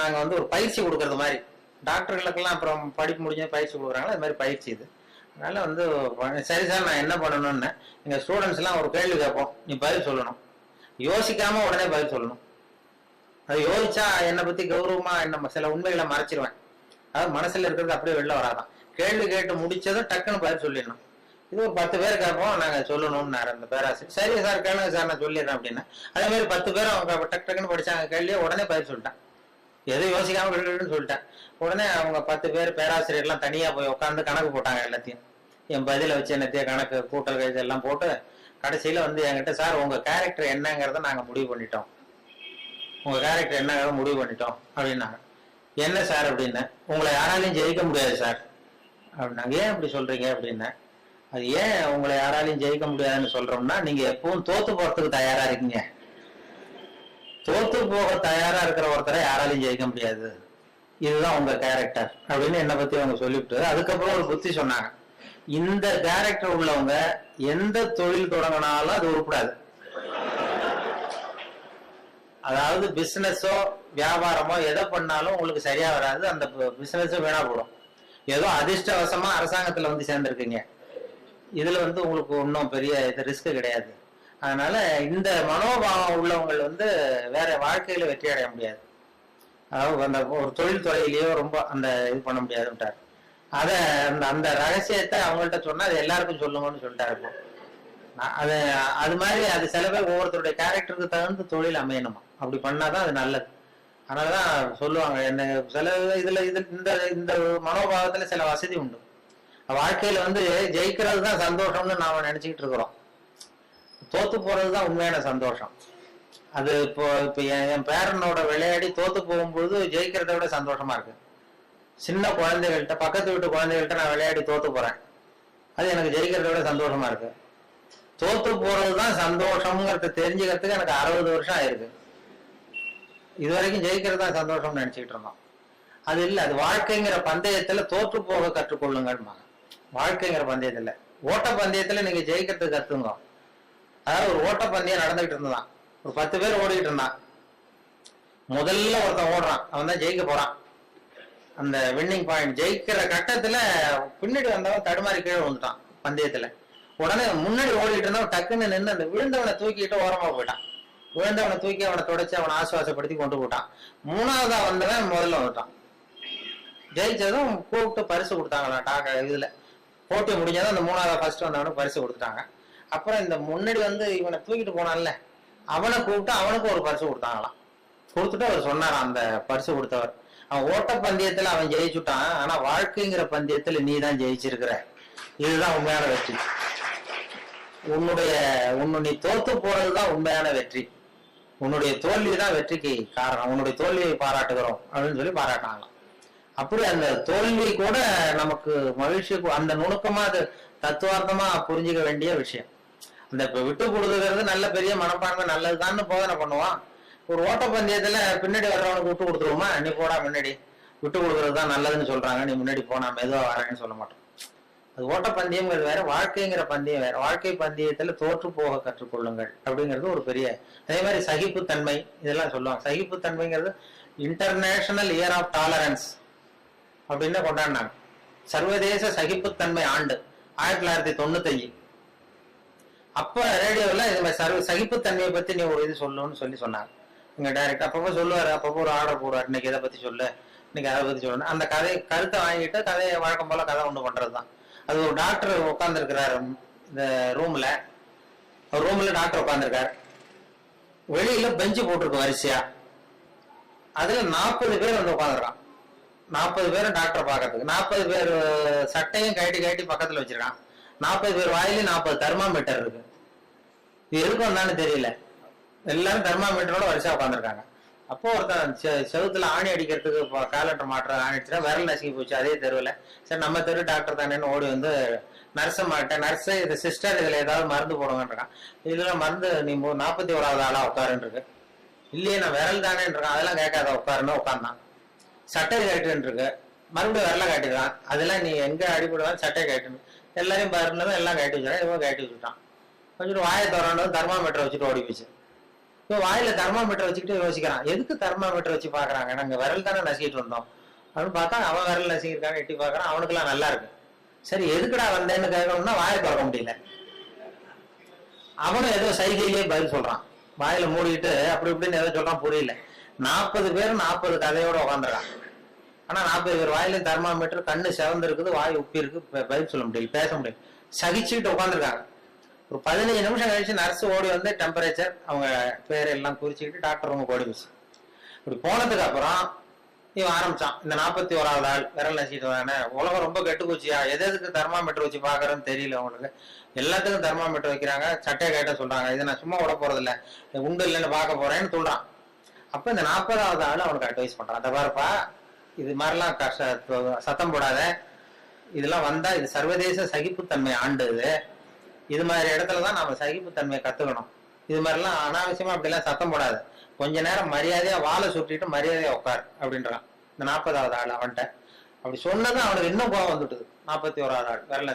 நாங்க ஒரு பயிற்சி கொடுக்கறது மாதிரி, டாக்டர்களுக்கெல்லாம் அப்புறம் படிப்பு முடிஞ்ச பயிற்சி கொடுக்குறாங்களா, அது மாதிரி பயிற்சி இது. அதனால சரி சார் நான் என்ன பண்ணணும்னு, எங்க ஸ்டூடெண்ட்ஸ் எல்லாம் ஒரு கேள்வி கேட்போம், நீ பதில் சொல்லணும், யோசிக்காம உடனே பதில் சொல்லணும். அது யோசிச்சா என்னை பத்தி கௌரவமா என்ன சில உண்மைகளை மறைச்சிருவேன், அதாவது மனசுல இருக்கிறது அப்படியே வெளில வராதான். கேள்வி கேட்டு முடிச்சதும் டக்குன்னு பதில் சொல்லிடணும். இது ஒரு 10 பேர் கேட்போம், நாங்க சொல்லணும்னாரு அந்த பேராசிரியர். சரி சார் கேளுங்க சார் நான் சொல்லிடுறேன் அப்படின்னா. அதே மாதிரி 10 பேர் அவங்க டக்குன்னு படிச்சாங்க கேள்வியே, உடனே பதில் சொல்லிட்டேன், எதுவும் யோசிக்காம சொல்லிட்டேன். உடனே அவங்க 10 பேர் பேராசிரியர் எல்லாம் தனியா போய் உட்காந்து கணக்கு போட்டாங்க. எல்லாத்தையும் என் பதில வச்சு என்னத்தையும் கணக்கு கூட்டல் கழிச்சு எல்லாம் போட்டு கடைசியில என்கிட்ட, சார் உங்க கேரக்டர் என்னங்கிறத நாங்க முடிவு பண்ணிட்டோம், உங்க கேரக்டர் என்னங்கிறத முடிவு பண்ணிட்டோம் அப்படின்னாங்க. என்ன சார் அப்படின்னு, உங்களை யாராலையும் ஜெயிக்க முடியாது சார் அப்படின்னாங்க. ஏன் அப்படி சொல்றீங்க அப்படின்னா, அது ஏன் உங்களை யாராலையும் ஜெயிக்க முடியாதுன்னு சொல்றோம்னா, நீங்க எப்பவும் தோத்து போறதுக்கு தயாரா இருக்கீங்க, தோத்து போக தயாரா இருக்கிற ஒருத்தரை யாராலையும் ஜெயிக்க முடியாது, இதுதான் உங்க கேரக்டர் அப்படின்னு என்னை பத்தி அவங்க சொல்லிவிட்டு அதுக்கப்புறம் ஒரு புத்தி சொன்னாங்க. இந்த கேரக்டர் உள்ளவங்க எந்த தொழில் தொடங்கினாலும் அது உருப்படாது. அதாவது பிசினஸோ வியாபாரமோ எதை பண்ணாலும் உங்களுக்கு சரியா வராது, அந்த பிசினஸும் வீணா போடும். ஏதோ அதிர்ஷ்டவசமா அரசாங்கத்துல சேர்ந்திருக்கீங்க, இதுல உங்களுக்கு ஒன்றும் பெரிய ரிஸ்க் கிடையாது. அதனால இந்த மனோபாவம் உள்ளவங்க வேற வாழ்க்கையில வெற்றி அடைய முடியாது. அதாவது அந்த ஒரு தொழில் துறையிலேயோ ரொம்ப அந்த இது பண்ண முடியாதுட்டார். அத அந்த ரகசியத்தை அவங்கள்ட்ட சொன்னா அது எல்லாருக்கும் சொல்லுங்கன்னு சொல்லிட்டாரு. அது மாதிரி அது சில பேர் ஒவ்வொருத்தருடைய கேரக்டருக்கு தகுந்த தொழில் அமையணுமா, அப்படி பண்ணாதான் அது நல்லது. அதனாலதான் சொல்லுவாங்க என்ன சில இதுல இந்த இந்த மனோபாவத்துல சில வசதி உண்டு. வாழ்க்கையில வந்து ஜெயிக்கிறது தான் சந்தோஷம்னு நாம நினைச்சுக்கிட்டு இருக்கிறோம். தோத்து போறதுதான் உண்மையான சந்தோஷம். அது இப்ப என் பேரனோட விளையாடி தோத்து போகும்போது ஜெயிக்கிறத விட சந்தோஷமா இருக்கு. சின்ன குழந்தைகள்கிட்ட, பக்கத்து வீட்டு குழந்தைகள்கிட்ட நான் விளையாடி தோத்து போறேன், அது எனக்கு ஜெயிக்கிறத விட சந்தோஷமா இருக்கு. தோத்து போறதுதான் சந்தோஷம்ங்கிறத தெரிஞ்சுக்கிறதுக்கு எனக்கு 60 வருஷம் ஆயிருக்கு. இது வரைக்கும் ஜெயிக்கிறது தான் சந்தோஷம்னு நினைச்சுக்கிட்டு இருந்தோம். அது இல்லை, அது வாழ்க்கைங்கிற பந்தயத்துல தோற்று போக கற்றுக்கொள்ளுங்கம்மா. வாழ்க்கைங்கிற பந்தயத்துல, ஓட்ட பந்தயத்துல நீங்க ஜெயிக்கிறதுக்கு கத்துங்க. அதாவது ஒரு ஓட்ட பந்தயம் நடந்துகிட்டு இருந்ததான், ஒரு 10 பேர் ஓடிக்கிட்டு இருந்தான். முதல்ல ஒருத்தன் ஓடுறான், அவன் தான் ஜெயிக்க போறான். அந்த வின்னிங் பாயிண்ட் ஜெயிக்கிற கட்டத்துல பின்னாடி வந்தவன் தடுமாறி கீழே வந்துட்டான் பந்தயத்துல. உடனே முன்னாடி ஓடிட்டு இருந்தவன் டக்குன்னு நின்று அந்த விழுந்தவனை தூக்கிட்டு ஓரமா போயிட்டான். விழுந்தவனை தூக்கி அவனை தொடச்சு அவனை ஆசுவாசப்படுத்தி கொண்டு போட்டான். 3வதா வந்தவன் முதல்ல வந்துட்டான். ஜெயிச்சதும் கூப்பிட்டு பரிசு கொடுத்தாங்களா இதுல போட்டி முடிஞ்சதும் அந்த 3வதா ஃபர்ஸ்ட் வந்தவனுக்கு பரிசு கொடுத்துட்டாங்க. அப்புறம் இந்த முன்னாடி வந்து இவனை தூக்கிட்டு போனான்ல, அவனை கூப்பிட்டு அவனுக்கு ஒரு பரிசு கொடுத்தாங்களாம். கொடுத்துட்டு அவர் சொன்னாராம், அந்த பரிசு கொடுத்தவர், அவன் ஓட்ட பந்தயத்துல அவன் ஜெயிச்சுட்டான், ஆனா வாழ்க்கைங்கிற பந்தயத்துல நீ தான் ஜெயிச்சிருக்கிற, இதுதான் உண்மையான வெற்றி. நீ தோத்து போறதுதான் உண்மையான வெற்றி. உன்னுடைய தோல்விதான் வெற்றிக்கு காரணம். உன்னுடைய தோல்வியை பாராட்டுகிறோம் அப்படின்னு சொல்லி பாராட்டாங்களாம். அப்படி அந்த தோல்வி கூட நமக்கு மகிழ்ச்சி, அந்த நுணுக்கமா அது தத்துவார்த்தமா புரிஞ்சுக்க வேண்டிய விஷயம். அந்த இப்ப விட்டு கொடுக்குறது நல்ல பெரிய மனப்பான்மை நல்லதுதான்னு போதனை பண்ணுவான். ஒரு ஓட்டப்பந்தயத்துல பின்னாடி வர்றவனுக்கு விட்டு கொடுத்துருவோமா, நீ போடா முன்னாடி, விட்டு கொடுக்கறது தான் நல்லதுன்னு சொல்றாங்க, நீ முன்னாடி போனா மெதுவா வரேன்னு சொல்ல மாட்டோம். அது ஓட்டப்பந்தயம்ங்கிறது வேற, வாழ்க்கைங்கிற பந்தயம் வேற. வாழ்க்கை பந்தயத்துல தோற்று போக கற்றுக்கொள்ளுங்கள் அப்படிங்கிறது ஒரு பெரிய. அதே மாதிரி சகிப்புத்தன்மை இதெல்லாம் சொல்லுவாங்க. சகிப்புத்தன்மைங்கிறது இன்டர்நேஷனல் இயர் ஆஃப் டாலரன்ஸ் அப்படின்னு கொண்டாடினாங்க. சர்வதேச சகிப்புத்தன்மை ஆண்டு 1995. அப்ப ரேடியோல இது மாதிரி சகிப்புத்தன்மையை பத்தி நீ ஒரு இது சொல்லணும்னு சொன்னாங்க. இங்க டைரக்ட் அப்பப்போ சொல்லுவாரு, அப்பப்போ ஒரு ஆர்டர் போடுவார், இன்னைக்கு இதை பத்தி சொல்லு, இன்னைக்கு அதை பத்தி சொல்லணும். அந்த கருத்தை வாங்கிட்டு கதையை வழக்கம் போல கதை ஒண்ணு பண்றதுதான். அது ஒரு டாக்டர் உட்கார்ந்து இருக்கிறாரு இந்த ரூம்ல டாக்டர் உட்கார்ந்துருக்காரு. வெளியில பெஞ்சு போட்டிருக்கு வரிசையா, அதுல 40 பேர் வந்து உட்காந்துருக்கான். 40 பேரும் டாக்டர் பாக்கிறதுக்கு. 40 பேர் சட்டையும் கட்டி பக்கத்துல வச்சிருக்கான். 40 பேர் வாயிலும் 40 தெர்மாமீட்டர் இருக்கு. இது எதுக்கு வந்தான்னு தெரியல. எல்லாரும் தெர்மாமீட்டரோட வரிசையா உட்காந்துருக்காங்க. அப்போ ஒருத்தன் செவுத்துல ஆணி அடிக்கிறதுக்கு காலண்டர் மாற்ற ஆணி அடிச்சுன்னா விரல் நசுக்கி போச்சு அதே தெருவில். சரி நம்ம தெரு டாக்டர் தானேன்னு ஓடி வந்து நர்ஸை மாட்டேன், நர்ஸு இது சிஸ்டர் இதுல ஏதாவது மருந்து போடுங்கன்றான். இதுல மருந்து நீ 41வது ஆளா உட்காருன்னு இருக்கு. இல்லையே நான் விரல் தானேன்னு இருக்கான். அதெல்லாம் கேட்காத உட்காருன்னு உட்கார்ந்தான். சட்டை கேட்டுன்னு இருக்கு, மறுபடியும் விரல காட்டிடுறான். அதெல்லாம் நீ எங்க அடிபடுவான்னு சட்டை கேட்டுன்னு எல்லாரையும் பாருன்னதும் எல்லாம் கட்டி வச்சுறான். இவன் கட்டி வச்சுட்டான். கொஞ்சம் வாயை திறந்து தெர்மாமீட்டர் வச்சுட்டு ஓடி போச்சு. இப்போ வாயில தெர்மாமீட்டர் வச்சுக்கிட்டு யோசிக்கிறான், எதுக்கு தெர்மாமீட்டர் வச்சு பாக்குறாங்க, நாங்க விரல் தானே நசிக்கிட்டு வந்தோம் அப்படின்னு பார்த்தா அவன் விரல் நசிக்கிருக்கான்னு எட்டி பாக்குறான். அவனுக்குலாம் நல்லா இருக்கு. சரி எதுக்குடா வந்தேன்னு கேட்கணும்னா வாயை திறக்க முடியல. அவனும் ஏதோ சைகையிலேயே பதில் சொல்றான், வாயில மூடிட்டு அப்படி இப்படின்னு ஏதோ சொல்றான், புரியல. 40 பேரும் 40 கதையோட உட்காந்துருக்கான். ஆனா 40 பேர் வாயில தெர்மாமீட்டர், கண்ணு செவந்து இருக்குது, வாய் உப்பி இருக்கு, பதில் சொல்ல முடியல, பேச முடியல, சகிச்சுக்கிட்டு உட்காந்துருக்காங்க. ஒரு 15 நிமிஷம் கழிச்சு நர்ஸ் ஓடி வந்து டெம்பரேச்சர் அவங்க பேர் எல்லாம் குறிச்சுக்கிட்டு டாக்டர் ரூமுக்கு ஓடி போச்சு. இப்படி போனதுக்கு அப்புறம் இவன் ஆரம்பிச்சான், இந்த 41வது ஆள் விரல் நசிட்டு தானே, உலகம் ரொம்ப கெட்டு போச்சியா, எதுக்கு தெர்மாமீட்டர் வச்சு பாக்குறேன்னு தெரியல அவங்களுக்கு, எல்லாத்துக்கும் தெர்மாமீட்டர் வைக்கிறாங்க, சட்டையை கேட்ட சொல்றாங்க, இதை நான் சும்மா விட போறது இல்லை, உண்டு இல்லைன்னு பார்க்க போறேன்னு சொல்றான். அப்ப இந்த 40வது ஆள் அவனுக்கு அட்வைஸ் பண்றான், அந்த பாருப்பா இது மாதிரிலாம் சத்தம் போடாத, இதெல்லாம் வந்தா இது சர்வதேச சகிப்புத்தன்மை ஆண்டு, இது மாதிரி இடத்துலதான் நாம சகிப்புத்தன்மையை கத்துக்கணும். இது மாதிரிலாம் அனாவசியமா அப்படிலாம் சத்தம் போடாது, கொஞ்ச நேரம் மரியாதையா வாழை சுட்டிட்டு மரியாதையா உட்கார் அப்படின்றான் இந்த 40வது ஆள் அவன்கிட்ட. அப்படி சொன்னதும் அவனுக்கு இன்னும் கோவம் வந்துட்டுது. 41வது ஆள் விரல,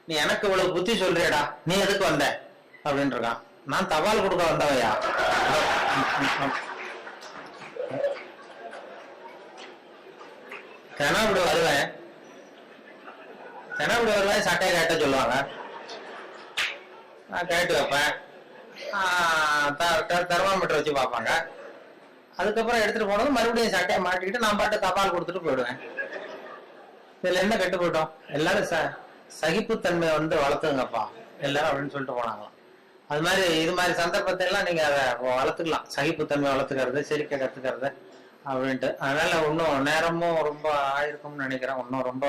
நீ எனக்கு இவ்வளவு புத்தி சொல்றியடா, நீ எதுக்கு வந்த அப்படின்னு இருக்கான். நான் தபால் கொடுக்க வந்தவையா, தெனாப்படி வருவேன் சட்டையை கேட்ட சொல்லுவாங்க, நான் கேட்டு வைப்பேன், தெர்மாமீட்டர் வச்சு பார்ப்பாங்க, அதுக்கப்புறம் எடுத்துட்டு போனதும் மறுபடியும் சட்டையை மாட்டிக்கிட்டு நான் பாட்டு தபால் கொடுத்துட்டு போயிடுவேன். இதுல என்ன கெட்டு போயிட்டோம், எல்லாரும் சகிப்புத்தன்மை வந்து வளர்த்துங்கப்பா எல்லாரும் அப்படின்னு சொல்லிட்டு போனாங்களாம். அது மாதிரி இது மாதிரி சந்தர்ப்பத்தை எல்லாம் நீங்க அதை வளர்த்துக்கலாம். சகிப்புத்தன்மை வளர்த்துக்கிறது, சிரிக்க கத்துக்கிறது, அப்படின்ட்டு. அதனால இன்னும் நேரமும் ரொம்ப ஆயிருக்கும்னு நினைக்கிறேன். இன்னும் ரொம்ப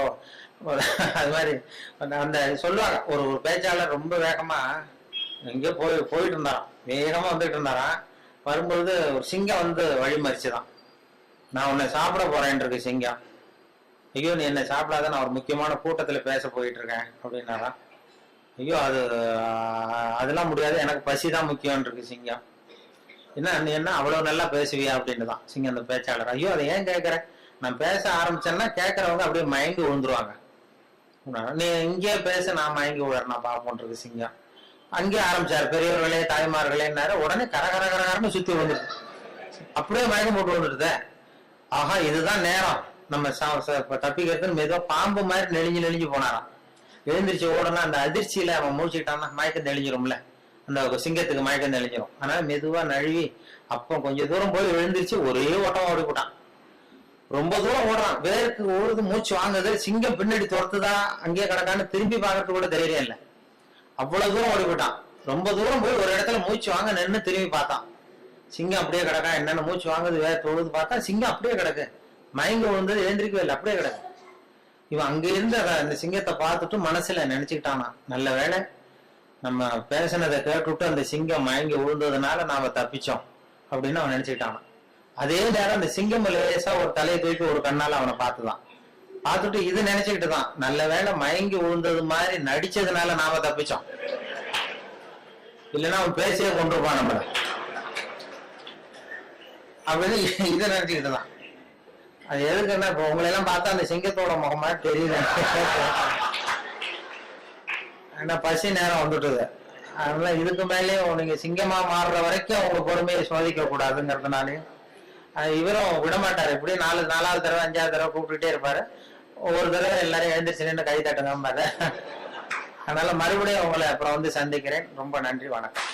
அது மாதிரி அந்த சொல்லுவாங்க, ஒரு ஒரு பேச்சாளர் ரொம்ப வேகமா எங்கேயோ போயிட்டு இருந்தாராம், வேகமா வந்துட்டு இருந்தாராம். வரும்பொழுது ஒரு சிங்கம் வந்து வழிமறிச்சுதான். நான் உன்னை சாப்பிட போறேன் இருக்கு சிங்கம். ஐயோ நீ என்ன சாப்பிடாத, நான் ஒரு முக்கியமான கூட்டத்துல பேச போயிட்டு இருக்கேன் அப்படின்னாராம். ஐயோ அதெல்லாம் முடியாது, எனக்கு பசிதான் முக்கியம் இருக்கு சிங்கம். என்ன நீ என்ன அவ்வளவு நல்லா பேசுவியா அப்படின்னு தான் சிங்கம் அந்த பேச்சாளர். ஐயோ அதை ஏன் கேட்கற, நான் பேச ஆரம்பிச்சேன்னா கேட்கறவங்க அப்படியே மயங்கி விழுந்துருவாங்க. நீ இங்கே பேச, நான் மயங்கி விழறேன் நான் பாப்போன் இருக்கு சிங்கம். அங்கேயே ஆரம்பிச்சாரு, பெரியவர்களே தாய்மார்களேன்னாரு. உடனே கரகரகரன்னு சுத்தி வந்துடுது, அப்படியே மயக்கம் போட்டு வந்துடுதே. ஆஹா இதுதான் நேரம் நம்ம தப்பிக்கிறதுன்னு மெதுவா பாம்பு மாதிரி நெளிஞ்சு போனாராம். எழுந்திரிச்சு ஓடனா அந்த அதிர்ச்சியில அவன் முடிச்சுக்கிட்டான்னா மயக்கம் தெளிஞ்சிரும்ல, அந்த சிங்கத்துக்கு மயக்கம் தெளிஞ்சிரும். அதனால மெதுவா நழுவி அப்போ கொஞ்சம் தூரம் போய் எழுந்திரிச்சு ஒரே ஓட்டமா ஓடி போட்டான். ரொம்ப தூரம் ஓடுறான், வேருக்கு ஓடுது, மூச்சு வாங்குது. சிங்கம் பின்னாடி துரத்துதா அங்கேயே கிடக்கான்னு திரும்பி பார்க்கறது கூட தைரியம் இல்லை, அவ்வளவு தூரம் ஓடி போட்டான். ரொம்ப தூரம் போய் ஒரு இடத்துல மூச்சு வாங்க நின்று திரும்பி பார்த்தான். சிங்கம் அப்படியே கிடக்கா, என்னென்ன மூச்சு வாங்குது வேற தொழுது பார்த்தா சிங்கம் அப்படியே கிடக்கு, மயங்க விழுந்தது, எழுந்திரிக்கவே இல்லை, அப்படியே கிடக்கு. இவன் அங்க இருந்து அந்த சிங்கத்தை பார்த்துட்டு மனசுல நினைச்சுக்கிட்டானா, நல்ல வேலை நம்ம பேசினதை கேட்டுவிட்டு அந்த சிங்கம் மயங்கி விழுந்ததுனால நாம தப்பிச்சோம் அப்படின்னு அவன் நினைச்சுக்கிட்டானா. அதே நேரம் அந்த சிங்கம் லேசா ஒரு தலையை தூக்கி ஒரு கண்ணால அவனை பார்த்துதான். பார்த்துட்டு இது நினைச்சுக்கிட்டு தான், நல்ல வேலை மயங்கி விழுந்தது மாதிரி நடிச்சதுனால நாம தப்பிச்சோம், இல்லைன்னா அவன் பேசியே கொண்டிருப்பான் நம்மள அப்படின்னு இதை நினைச்சுக்கிட்டு தான். அது எதுக்குன்னா இப்ப உங்களை எல்லாம் பார்த்தா அந்த சிங்கத்தோட முகமா தெரியல, ஏன்னா பசி நேரம் வந்துட்டுது. அதனால இதுக்கு மேலேயும் நீங்க சிங்கமா மாறுற வரைக்கும் உங்க பொறுமையை சோதிக்க கூடாதுங்கிறதுனாலயும் இவரும் விடமாட்டாரு. இப்படி நாலாவது தடவை 5வது தடவை கூப்பிட்டுட்டே இருப்பாரு. ஒவ்வொரு தடவை எல்லாரும் எழுந்திரிச்சு நின்று கை தட்டுங்க. அதனால மறுபடியும் உங்களை அப்புறம் வந்து சந்திக்கிறேன். ரொம்ப நன்றி, வணக்கம்.